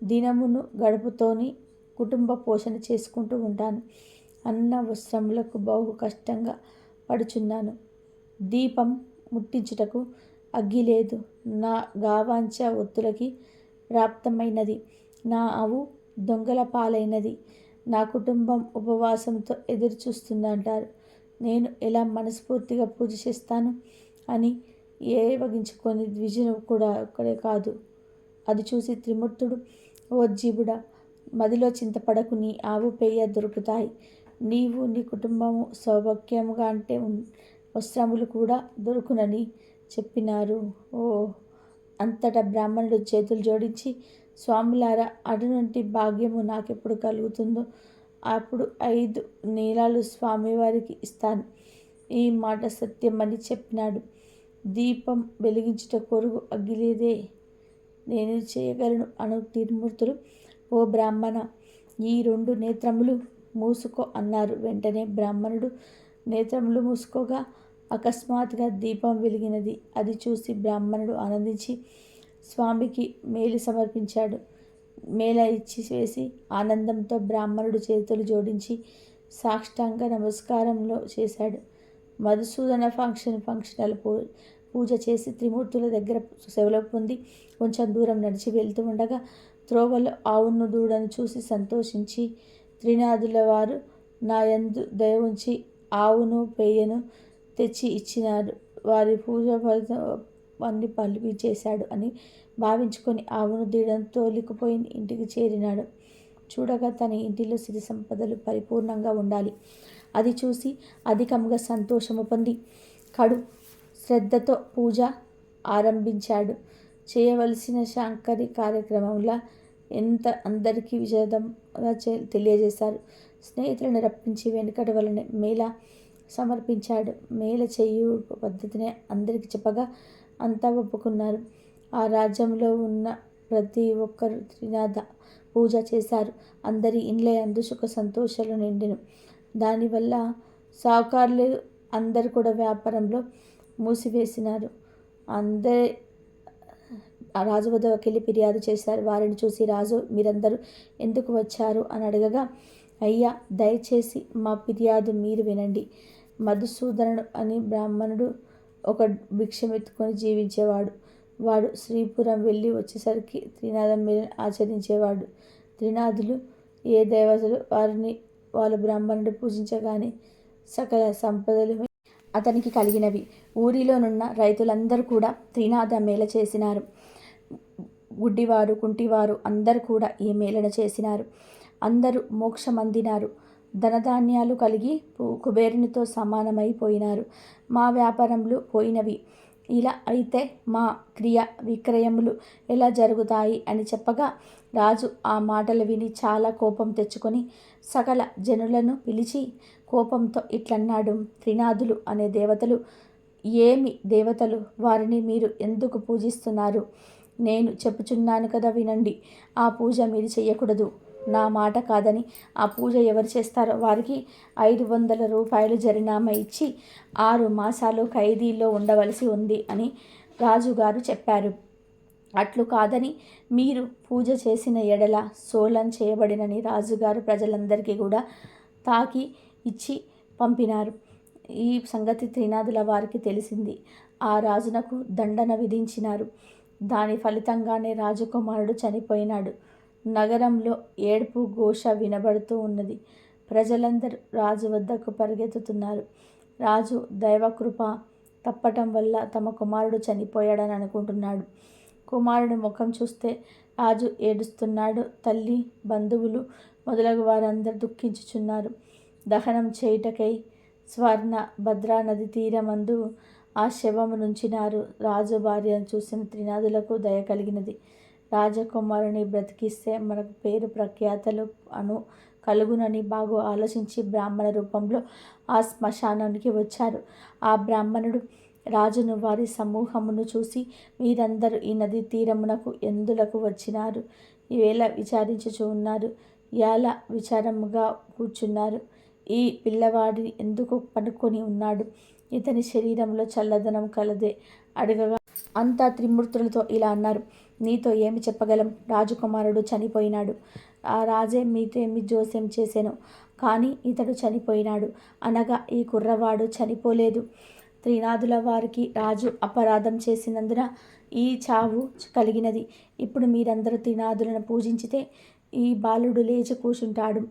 దినమును గడుపుతోని కుటుంబ పోషణ చేసుకుంటూ ఉంటాను. అన్న వస్త్రములకు బహు కష్టంగా పడుచున్నాను. దీపం ముట్టించుటకు అగ్గి లేదు. నా గావాంఛ ఒత్తులకి ప్రాప్తమైనది. నా ఆవు దొంగల పాలైనది. నా కుటుంబం ఉపవాసంతో ఎదురు చూస్తుందంటారు. నేను ఎలా మనస్ఫూర్తిగా పూజ చేస్తాను అని ఏవగించుకొని ద్విజుడు కూడా ఒక్కడే కాదు. అది చూసి త్రిమూర్తుడు ఓ జీవుడా, మదిలో చింతపడకు, నీ ఆవు పేయ దొరుకుతాయి. నీవు నీ కుటుంబము సౌభాగ్యముగా అంటే వస్త్రములు కూడా దొరుకునని చెప్పినారు. ఓ అంతటా బ్రాహ్మణుడు చేతులు జోడించి స్వాములారా, అటువంటి భాగ్యము నాకెప్పుడు కలుగుతుందో అప్పుడు 5 నీలాలు స్వామివారికి ఇస్తాను. ఈ మాట సత్యమని చెప్పినాడు. దీపం వెలిగించుట కొరకు అగ్గిలేదే, నేను చేయగలను అను త్రిమూర్తులు ఓ బ్రాహ్మణ, ఈ 2 నేత్రములు మూసుకో అన్నారు. వెంటనే బ్రాహ్మణుడు నేత్రములు మూసుకోగా అకస్మాత్తుగా దీపం వెలిగినది. అది చూసి బ్రాహ్మణుడు ఆనందించి స్వామికి మేలు సమర్పించాడు. మేళ ఇచ్చి వేసి ఆనందంతో బ్రాహ్మణుడు చేతులు జోడించి సాష్టాంగ నమస్కారంలో చేశాడు. మధుసూదన ఫంక్షనల్ పూజ చేసి త్రిమూర్తుల దగ్గర సెలవు పొంది కొంచెం దూరం నడిచి వెళ్తూ ఉండగా త్రోవలో ఆవును దూడను చూసి సంతోషించి త్రినాదుల వారు నా యందు దయ ఉంచి ఆవును పేయను తెచ్చి ఇచ్చినాడు. వారి పూజ అన్ని పలిపి చేశాడు అని భావించుకొని ఆవును దూడను తోలికుపోయి ఇంటికి చేరినాడు. చూడగా తన ఇంటిలో సిరి సంపదలు పరిపూర్ణంగా ఉండాలి. అది చూసి అధికంగా సంతోషము పొంది కడు శ్రద్ధతో పూజ ఆరంభించాడు. చేయవలసిన శాంకరి కార్యక్రమంలో అందరికీ విజదంగా తెలియజేశారు. స్నేహితులను రప్పించి వెనుకటి వలన మేళ సమర్పించాడు. మేళ చేయు పద్ధతిని అందరికీ చెప్పగా అంతా ఒప్పుకున్నారు. ఆ రాజ్యంలో ఉన్న ప్రతి ఒక్కరు త్రినాథ పూజ చేశారు. అందరి ఇండ్ల యందు సుఖ సంతోషాలు నిండెను. దానివల్ల సావుకారులు అందరు కూడా వ్యాపారంలో మూసివేసినారు. అందరి రాజు వద్దకు వెళ్ళి ఫిర్యాదు చేశారు. వారిని చూసి రాజు మీరందరూ ఎందుకు వచ్చారు అని అడగగా, అయ్యా దయచేసి మా ఫిర్యాదు మీరు వినండి. మధుసూదనుడు అని బ్రాహ్మణుడు ఒక భిక్షమెత్తుకొని జీవించేవాడు. వాడు శ్రీపురం వెళ్ళి వచ్చేసరికి త్రినాథం మీద ఆచరించేవాడు. త్రినాథులు ఏ దేవతలు వాళ్ళ బ్రాహ్మణుడు పూజించగానే సకల సంపదలు అతనికి కలిగినవి. ఊరిలోనున్న రైతులందరూ కూడా త్రినాథ మేళ చేసినారు. గుడ్డివారు కుంటివారు అందరూ కూడా ఈ మేళను చేసినారు. అందరూ మోక్షమందినారు. ధనధాన్యాలు కలిగి కుబేరునితో సమానమైపోయినారు. మా వ్యాపారములు పోయినవి. ఇలా అయితే మా క్రియ విక్రయములు ఎలా జరుగుతాయి అని చెప్పగా రాజు ఆ మాటలు విని చాలా కోపం తెచ్చుకొని సకల జనులను పిలిచి కోపంతో ఇట్లన్నాడు. త్రినాథులు అనే దేవతలు ఏమి దేవతలు? వారిని మీరు ఎందుకు పూజిస్తున్నారు? నేను చెప్పుచున్నాను కదా వినండి. ఆ పూజ మీరు చెయ్యకూడదు. నా మాట కాదని ఆ పూజ ఎవరు చేస్తారో వారికి 500 రూపాయలు జరినామా ఇచ్చి 6 మాసాలు ఖైదీలో ఉండవలసి ఉంది అని రాజుగారు చెప్పారు. అట్లు కాదని మీరు పూజ చేసిన ఎడల సోలం చేయబడినని రాజుగారు ప్రజలందరికీ కూడా తాకి ఇచ్చి పంపినారు. ఈ సంగతి త్రినాథుల వారికి తెలిసింది. ఆ రాజునకు దండన విధించినారు. దాని ఫలితంగానే రాజకుమారుడు చనిపోయినాడు. నగరంలో ఏడుపు ఘోష వినబడుతూ ఉన్నది. ప్రజలందరూ రాజు వద్దకు పరిగెత్తుతున్నారు. రాజు దైవకృప తప్పటం వల్ల తమ కుమారుడు చనిపోయాడని అనుకుంటున్నాడు. కుమారుడు ముఖం చూస్తే రాజు ఏడుస్తున్నాడు. తల్లి, బంధువులు మొదలగు వారందరూ దుఃఖించుచున్నారు. దహనం చేయుటకై స్వర్ణ భద్రా నది తీరమందు ఆ శవము నుంచినారు. రాజు భార్యను చూసిన త్రినాథులకు దయ కలిగినది. రాజకుమారుని బ్రతికిస్తే మనకు పేరు ప్రఖ్యాతలు కలుగునని బాగు ఆలోచించి బ్రాహ్మణ రూపంలో ఆ శ్మశానానికి వచ్చారు. ఆ బ్రాహ్మణుడు రాజును వారి సమూహమును చూసి, మీరందరూ ఈ నది తీరమునకు ఎందులకు వచ్చినారు? ఈవేళ విచారించుచూ ఉన్నారు. ఎలా విచారముగా కూర్చున్నారు? ఈ పిల్లవాడి ఎందుకు పడుకొని ఉన్నాడు? ఇతని శరీరంలో చల్లదనం కలదే అడగగా అంతా త్రిమూర్తులతో ఇలా అన్నారు. నీతో ఏమి చెప్పగలం? రాజకుమారుడు చనిపోయినాడు. ఆ రాజే మీతేమి జోస్యం చేసెను, కానీ ఇతడు చనిపోయినాడు అనగా ఈ కుర్రవాడు చనిపోలేదు. త్రినాదుల వారికి రాజు అపరాధం చేసినందున ఈ చావు కలిగినది. ఇప్పుడు మీరందరూ త్రినాదులను పూజించితే ఈ బాలుడు లేచి కూర్చుంటాడు.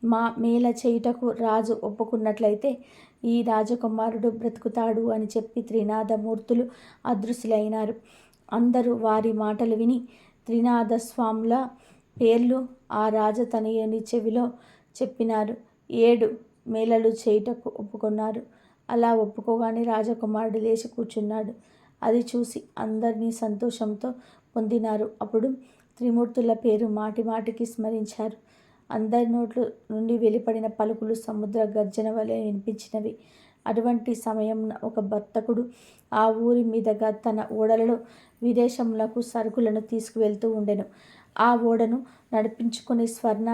మా మేల చేయుటకు రాజు ఒప్పుకున్నట్లయితే ఈ రాజకుమారుడు బ్రతుకుతాడు అని చెప్పి త్రినాదమూర్తులు అదృశ్యులైనారు. అందరూ వారి మాటలు విని త్రినాథస్వాముల పేర్లు ఆ రాజతనయుని చెవిలో చెప్పినారు. 7 మేళలు చేయుటకు ఒప్పుకున్నారు. అలా ఒప్పుకోగానే రాజకుమారుడు లేచి కూర్చున్నాడు. అది చూసి అందరినీ సంతోషంతో పొందినారు. అప్పుడు త్రిమూర్తుల పేరు మాటి మాటికి స్మరించారు. అందరి నోట్ల నుండి వెలువడిన పలుకులు సముద్ర గర్జన వలె వినిపించినవి. అటువంటి సమయం ఒక వర్తకుడు ఆ ఊరి మీదుగా తన ఓడలలో విదేశములకు సరుకులను తీసుకువెళ్తూ ఉండెను. ఆ ఓడను నడిపించుకొని స్వర్ణ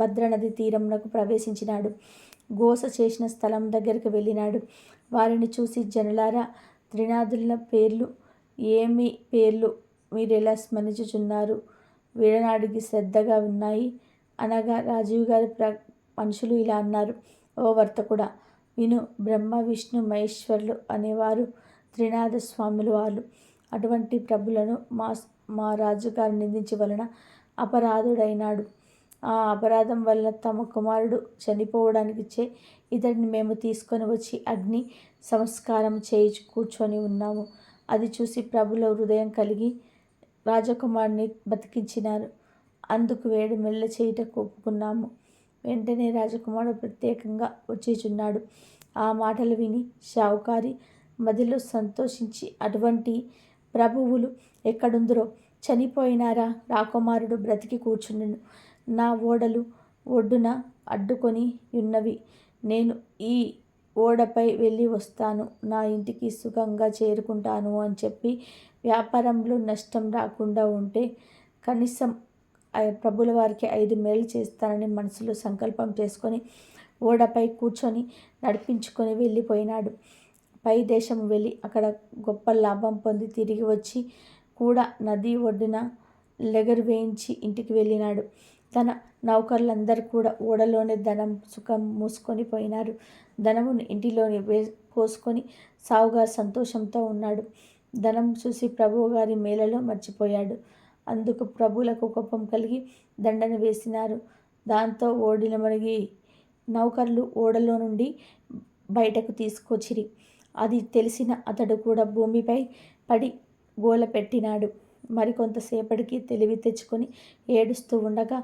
భద్రనది తీరమునకు ప్రవేశించినాడు. గోస చేసిన స్థలం దగ్గరికి వెళ్ళినాడు. వారిని చూసి, జనులారా, త్రినాదుల పేర్లు ఏమి పేర్లు మీరెలా స్మరించుచున్నారు? వీడనాడికి శ్రద్ధగా ఉన్నాయి అనగా రాజీవ్ గారి మనుషులు ఇలా అన్నారు. ఓ వర్తకుడా, విను. బ్రహ్మ విష్ణు మహేశ్వరులు అనేవారు త్రినాథ స్వాములు వాళ్ళు. అటువంటి ప్రభులను మా రాజుగారు నిందించి వలన అపరాధుడైనాడు. ఆ అపరాధం వల్ల తమ కుమారుడు చనిపోవడానికిచ్చే ఇతడిని మేము తీసుకొని వచ్చి అగ్ని సంస్కారం చేయి కూర్చొని ఉన్నాము. అది చూసి ప్రభుల హృదయం కలిగి రాజకుమారుని బతికించినారు. అందుకు 7 మెల్ల చేయుటకు ఒప్పుకున్నాము. వెంటనే రాజకుమారుడు ప్రత్యేకంగా వచ్చిచున్నాడు. ఆ మాటలు విని షావుకారి మదిలో సంతోషించి, అటువంటి ప్రభువులు ఎక్కడుందరో? చనిపోయినారా? రాకుమారుడు బ్రతికి కూర్చుండెను. నా ఓడలు ఒడ్డున అడ్డుకొని ఉన్నవి. నేను ఈ ఓడపై వెళ్ళి వస్తాను. నా ఇంటికి సుఖంగా చేరుకుంటాను అని చెప్పి వ్యాపారంలో నష్టం రాకుండా ఉంటే కనీసం ప్రభుల వారికి 5 మేలు చేస్తానని మనసులో సంకల్పం చేసుకొని ఓడపై కూర్చొని నడిపించుకొని వెళ్ళిపోయినాడు. పై దేశం వెళ్ళి అక్కడ గొప్ప లాభం పొంది తిరిగి వచ్చి కూడా నది ఒడ్డున లెగరు వేయించి ఇంటికి వెళ్ళినాడు. తన నౌకర్లందరూ కూడా ఓడలోనే ధనం సుఖం మూసుకొని పోయినారు. ధనమును ఇంటిలోని పోసుకొని సావుగా సంతోషంతో ఉన్నాడు. ధనం చూసి ప్రభువు గారి మేలలో మర్చిపోయాడు. అందుకు ప్రభువులకు కోపం కలిగి దండన వేసినారు. దాంతో ఓడిన మునిగి నౌకర్లు ఓడలో నుండి బయటకు తీసుకొచ్చిరి. అది తెలిసిన అతడు కూడా భూమిపై పడి గోల పెట్టినాడు. మరికొంతసేపటికి తెలివి తెచ్చుకొని ఏడుస్తూ ఉండగా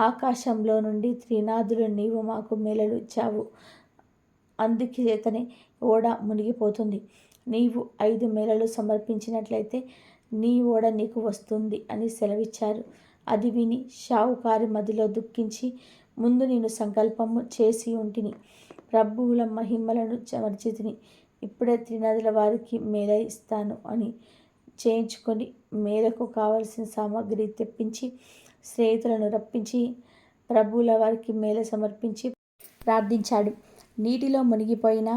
ఆకాశంలో నుండి త్రినాదులు, నీవు మాకు మేలలు ఇచ్చావు, అందుచేతనే ఓడ మునిగిపోతుంది. నీవు 5 మేలలు సమర్పించినట్లయితే నీ ఓడ నీకు వస్తుంది అని సెలవిచ్చారు. అది విని షావుకారి మదిలో దుఃఖించి, ముందు నేను సంకల్పము చేసి ఉంటిని, ప్రభువుల మహిమలను మర్చితిని, ఇప్పుడే త్రినదుల వారికి మేల ఇస్తాను అని చేయించుకొని మేలకు కావలసిన సామాగ్రి తెప్పించి స్నేహితులను రప్పించి ప్రభువుల వారికి మేల సమర్పించి ప్రార్థించాడు. నీటిలో మునిగిపోయిన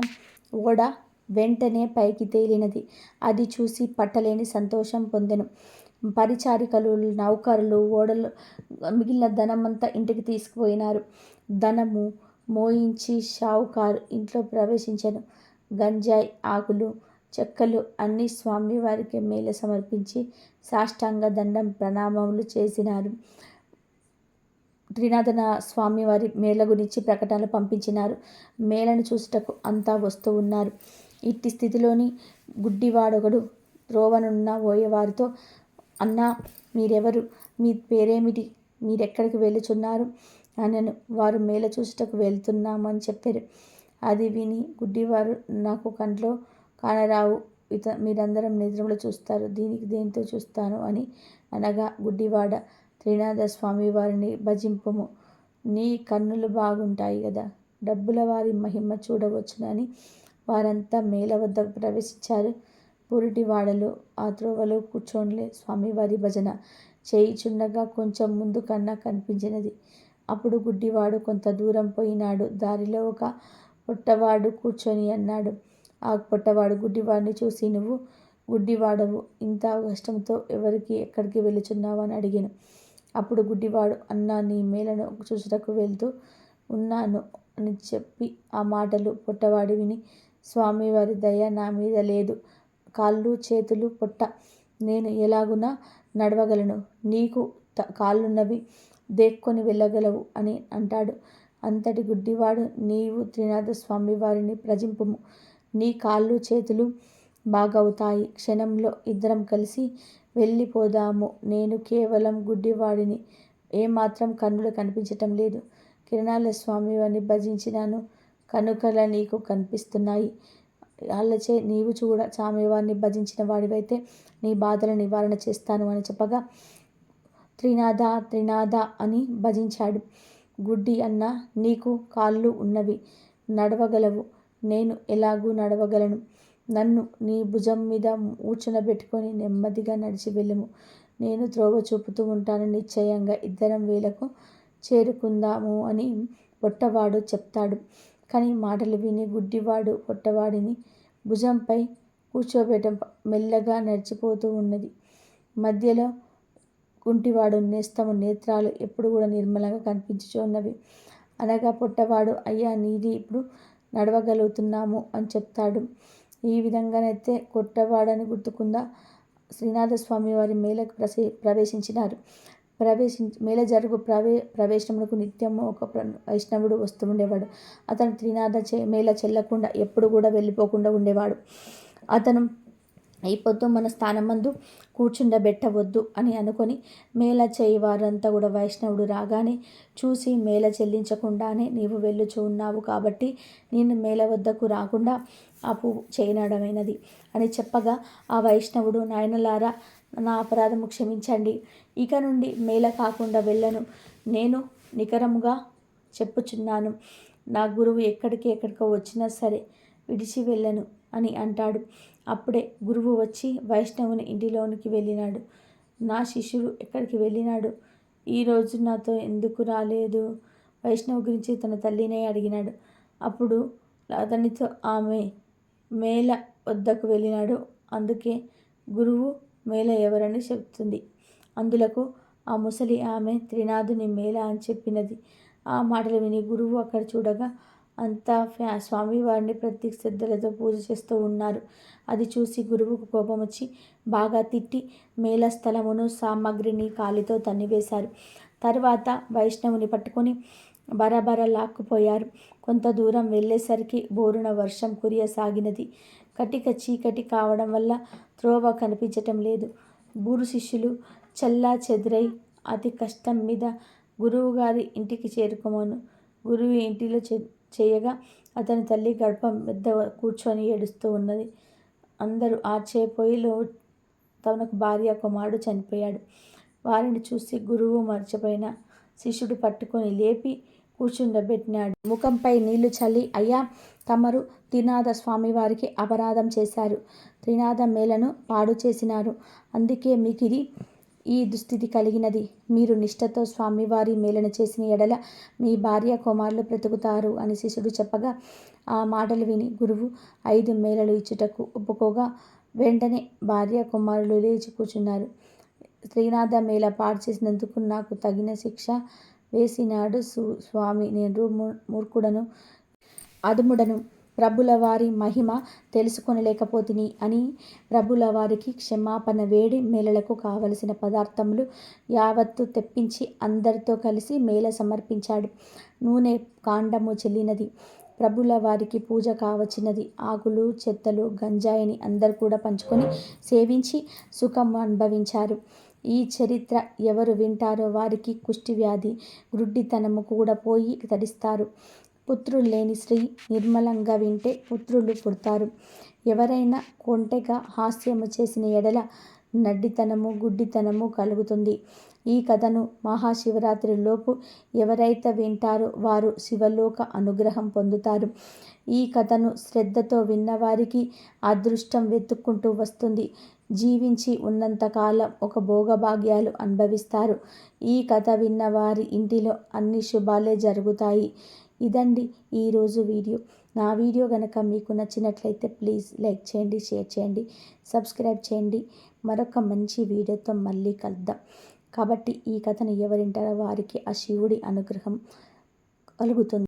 ఓడ వెంటనే పైకి తేలినది. అది చూసి పట్టలేని సంతోషం పొందెను. పరిచారికలు, నౌకరులు ఓడలు మిగిలిన ధనమంతా ఇంటికి తీసుకుపోయినారు. ధనము మోయించి షావుకారు ఇంట్లో ప్రవేశించెను. గంజాయి ఆకులు, చెక్కలు అన్ని స్వామివారికి మేల సమర్పించి సాష్టాంగ దండం ప్రణామములు చేసినారు. త్రినాథన స్వామివారి మేళ గురించి ప్రకటనలు పంపించినారు. మేళను చూసుటకు అంతా వస్తూ ఉన్నారు. ఇట్టి స్థితిలోని గుడ్డివాడొకడు త్రోవనున్న పోయేవారితో, అన్నా, మీరెవరు? మీ పేరేమిటి? మీరెక్కడికి వెళ్ళుచున్నారు అనను. వారు మేళ చూసుటకు వెళ్తున్నామని చెప్పారు. అది విని గుడ్డివారు, నాకు కంట్లో కానరావు, మీరందరం నిద్రలో చూస్తారు, దీనికి దేంతో చూస్తాను అని అనగా గుడ్డివాడ త్రినాథ స్వామి వారిని భజింపుము, నీ కన్నులు బాగుంటాయి కదా, డబ్బుల వారి మహిమ చూడవచ్చునని వారంతా మేళ వద్దకు ప్రవేశించారు. పురిటివాడలు ఆ త్రోవలో కూర్చోనిలే స్వామివారి భజన చేయిచుండగా కొంచెం ముందు కన్నా కనిపించినది. అప్పుడు గుడ్డివాడు కొంత దూరం పోయినాడు. దారిలో ఒక పొట్టవాడు కూర్చొని అన్నాడు. ఆ పొట్టవాడు గుడ్డివాడిని చూసి, నువ్వు గుడ్డివాడవు, ఇంత కష్టంతో ఎక్కడికి వెళుచున్నావు అని అడిగాను. అప్పుడు గుడ్డివాడు, అన్నా, నీ మేళను చూసుటకు వెళ్తూ ఉన్నాను అని చెప్పి ఆ మాటలు పొట్టవాడు విని, స్వామివారి దయ నా మీద లేదు, కాళ్ళు చేతులు పొట్ట, నేను ఎలాగునా నడవగలను, నీకు కాళ్ళున్నవి, దేక్కొని వెళ్ళగలవు అని అంటాడు. అంతటి గుడ్డివాడు, నీవు త్రినాథ స్వామి వారిని ప్రజింపుము, నీ కాళ్ళు చేతులు బాగవుతాయి, క్షణంలో ఇద్దరం కలిసి వెళ్ళిపోదాము, నేను కేవలం గుడ్డివాడిని, ఏమాత్రం కన్నులు కనిపించటం లేదు, కిరణాల స్వామి వారిని భజించినాను కనుకల నీకు కనిపిస్తున్నాయి, వాళ్ళచే నీవు కూడా స్వామివారిని భజించిన వాడివైతే నీ బాధల నివారణ చేస్తాను అని చెప్పగా త్రినాథ త్రినాథ అని భజించాడు. గుడ్డి అన్న, నీకు కాళ్ళు ఉన్నవి, నడవగలవు, నేను ఎలాగూ నడవగలను, నన్ను నీ భుజం మీద కూర్చునబెట్టుకొని నెమ్మదిగా నడిచి వెళ్ళుము, నేను త్రోవ చూపుతూ ఉంటాను, నిశ్చయంగా ఇద్దరం వేళకు చేరుకుందాము అని పొట్టవాడు చెప్తాడు. కానీ మాటలు విని గుడ్డివాడు పొట్టవాడిని భుజంపై కూర్చోబెట్టం మెల్లగా నడిచిపోతూ ఉన్నది. మధ్యలో కుంటివాడు నేత్రాలు ఎప్పుడు కూడా నిర్మలంగా కనిపించుచున్నవి. అనగా పొట్టవాడు, అయ్యా, నీది ఇప్పుడు నడవగలుగుతున్నాము అని చెప్తాడు. ఈ విధంగానైతే కొట్టవాడని గుర్తుకుందా శ్రీనాథ స్వామి వారి మేళకు ప్రవేశించినారు. మేళ జరుగు ప్రవేశమునకు నిత్యము ఒక వైష్ణవుడు వస్తూ ఉండేవాడు. అతను త్రినాథ మేళ చెల్లకుండా ఎప్పుడు కూడా వెళ్ళిపోకుండా ఉండేవాడు. అతను ఈ పొద్దు మన స్థానమందు కూర్చుండబెట్టవద్దు అని అనుకొని మేళ చేయి వారంతా కూడా వైష్ణవుడు రాగానే చూసి మేళ చెల్లించకుండానే నీవు వెళ్ళుచూ ఉన్నావు కాబట్టి నేను మేళ వద్దకు రాకుండా ఆపు చేయనడమైనది అని చెప్పగా ఆ వైష్ణవుడు, నాయనలారా, నా అపరాధము క్షమించండి, ఇక నుండి మేళ కాకుండా వెళ్ళను, నేను నికరముగా చెప్పుచున్నాను, నా గురువు ఎక్కడికో వచ్చినా సరే విడిచి వెళ్ళను అని అంటాడు. అప్పుడే గురువు వచ్చి వైష్ణవుని ఇంటిలోనికి వెళ్ళినాడు. నా శిష్యుడు ఎక్కడికి వెళ్ళినాడు, ఈరోజు నాతో ఎందుకు రాలేదు, వైష్ణవు గురించి తన తల్లినే అడిగినాడు. అప్పుడు అతనితో ఆమె మేళ వద్దకు వెళ్ళినాడు, అందుకే గురువు మేళ ఎవరని చెప్తుంది. అందులకు ఆ ముసలి ఆమె త్రినాథుని మేళ అని చెప్పినది. ఆ మాటలు విని గురువు అక్కడ చూడగా అంతా స్వామివారిని ప్రత్యేక శ్రద్ధలతో పూజ చేస్తూ ఉన్నారు. అది చూసి గురువుకు కోపం వచ్చి బాగా తిట్టి మేళ స్థలమును సామాగ్రిని కాలితో తన్నివేశారు. తర్వాత వైష్ణవుని పట్టుకొని బరబర లాక్కుపోయారు. కొంత దూరం వెళ్ళేసరికి బోరున వర్షం కురియసాగినది. కటిక చీకటి కావడం వల్ల త్రోవ కనిపించటం లేదు. గురు శిష్యులు చల్లా చెదురై అతి కష్టం మీద గురువుగారి ఇంటికి చేరుకోమను గురువు ఇంటిలో చేయగా అతని తల్లి గడప పెద్ద కూర్చొని ఏడుస్తూ ఉన్నది. అందరూ ఆశ్చర్యపోయిలో తనకు భార్య కుమారుడు చనిపోయాడు. వారిని చూసి గురువు మర్చిపోయిన శిష్యుడు పట్టుకొని లేపి కూర్చుండబెట్టినాడు. ముఖంపై నీళ్లు చల్లి, అయ్యా, తమరు త్రినాథ స్వామివారికి అపరాధం చేశారు, త్రినాథ మేళను పాడు చేసినారు, అందుకే మీకు ఈ దుస్థితి కలిగినది. మీరు నిష్ఠతో స్వామివారి మేళన చేసిన ఎడల మీ భార్య కుమారులు బ్రతుకుతారు అని శిష్యుడు చెప్పగా ఆ మాటలు విని గురువు 5 మేళలు ఇచ్చుటకు ఒప్పుకోగా వెంటనే భార్య కుమారులు లేచి కూర్చున్నారు. శ్రీనాథ మేళ పాడు చేసినందుకు నాకు తగిన శిక్ష వేసినాడు స్వామి, నేను మూర్ఖుడను, అధముడను, ప్రభుల వారి మహిమ తెలుసుకొనలేకపోతిని అని ప్రభుల వారికి క్షమాపణ వేడి మేళలకు కావలసిన పదార్థములు యావత్తు తెప్పించి అందరితో కలిసి మేళ సమర్పించాడు. నూనె కాండము చెల్లినది. ప్రభుల వారికి పూజ కావచ్చినది. ఆకులు, చెత్తలు, గంజాయిని అందరు కూడా పంచుకొని సేవించి సుఖం అనుభవించారు. ఈ చరిత్ర ఎవరు వింటారో వారికి కుష్టి వ్యాధి, గ్రుడ్డితనము కూడా పోయి తరిస్తారు. పుత్రులు లేని స్త్రీ నిర్మలంగా వింటే పుత్రులు పుడతారు. ఎవరైనా కొంటెగా హాస్యము చేసిన ఎడల నడ్డితనము గుడ్డితనము కలుగుతుంది. ఈ కథను మహాశివరాత్రి లోపు ఎవరైతే వింటారో వారు శివలోక అనుగ్రహం పొందుతారు. ఈ కథను శ్రద్ధతో విన్నవారికి అదృష్టం వెతుక్కుంటూ వస్తుంది. జీవించి ఉన్నంతకాలం ఒక భోగభాగ్యాలు అనుభవిస్తారు. ఈ కథ విన్న వారి ఇంటిలో అన్ని శుభాలే జరుగుతాయి. ఇదండి ఈరోజు వీడియో. నా వీడియో కనుక మీకు నచ్చినట్లయితే ప్లీజ్ లైక్ చేయండి, షేర్ చేయండి, సబ్స్క్రైబ్ చేయండి. మరొక మంచి వీడియోతో మళ్ళీ కలుద్దాం. కాబట్టి ఈ కథను ఎవరింటారో వారికి ఆ శివుడి అనుగ్రహం కలుగుతుంది.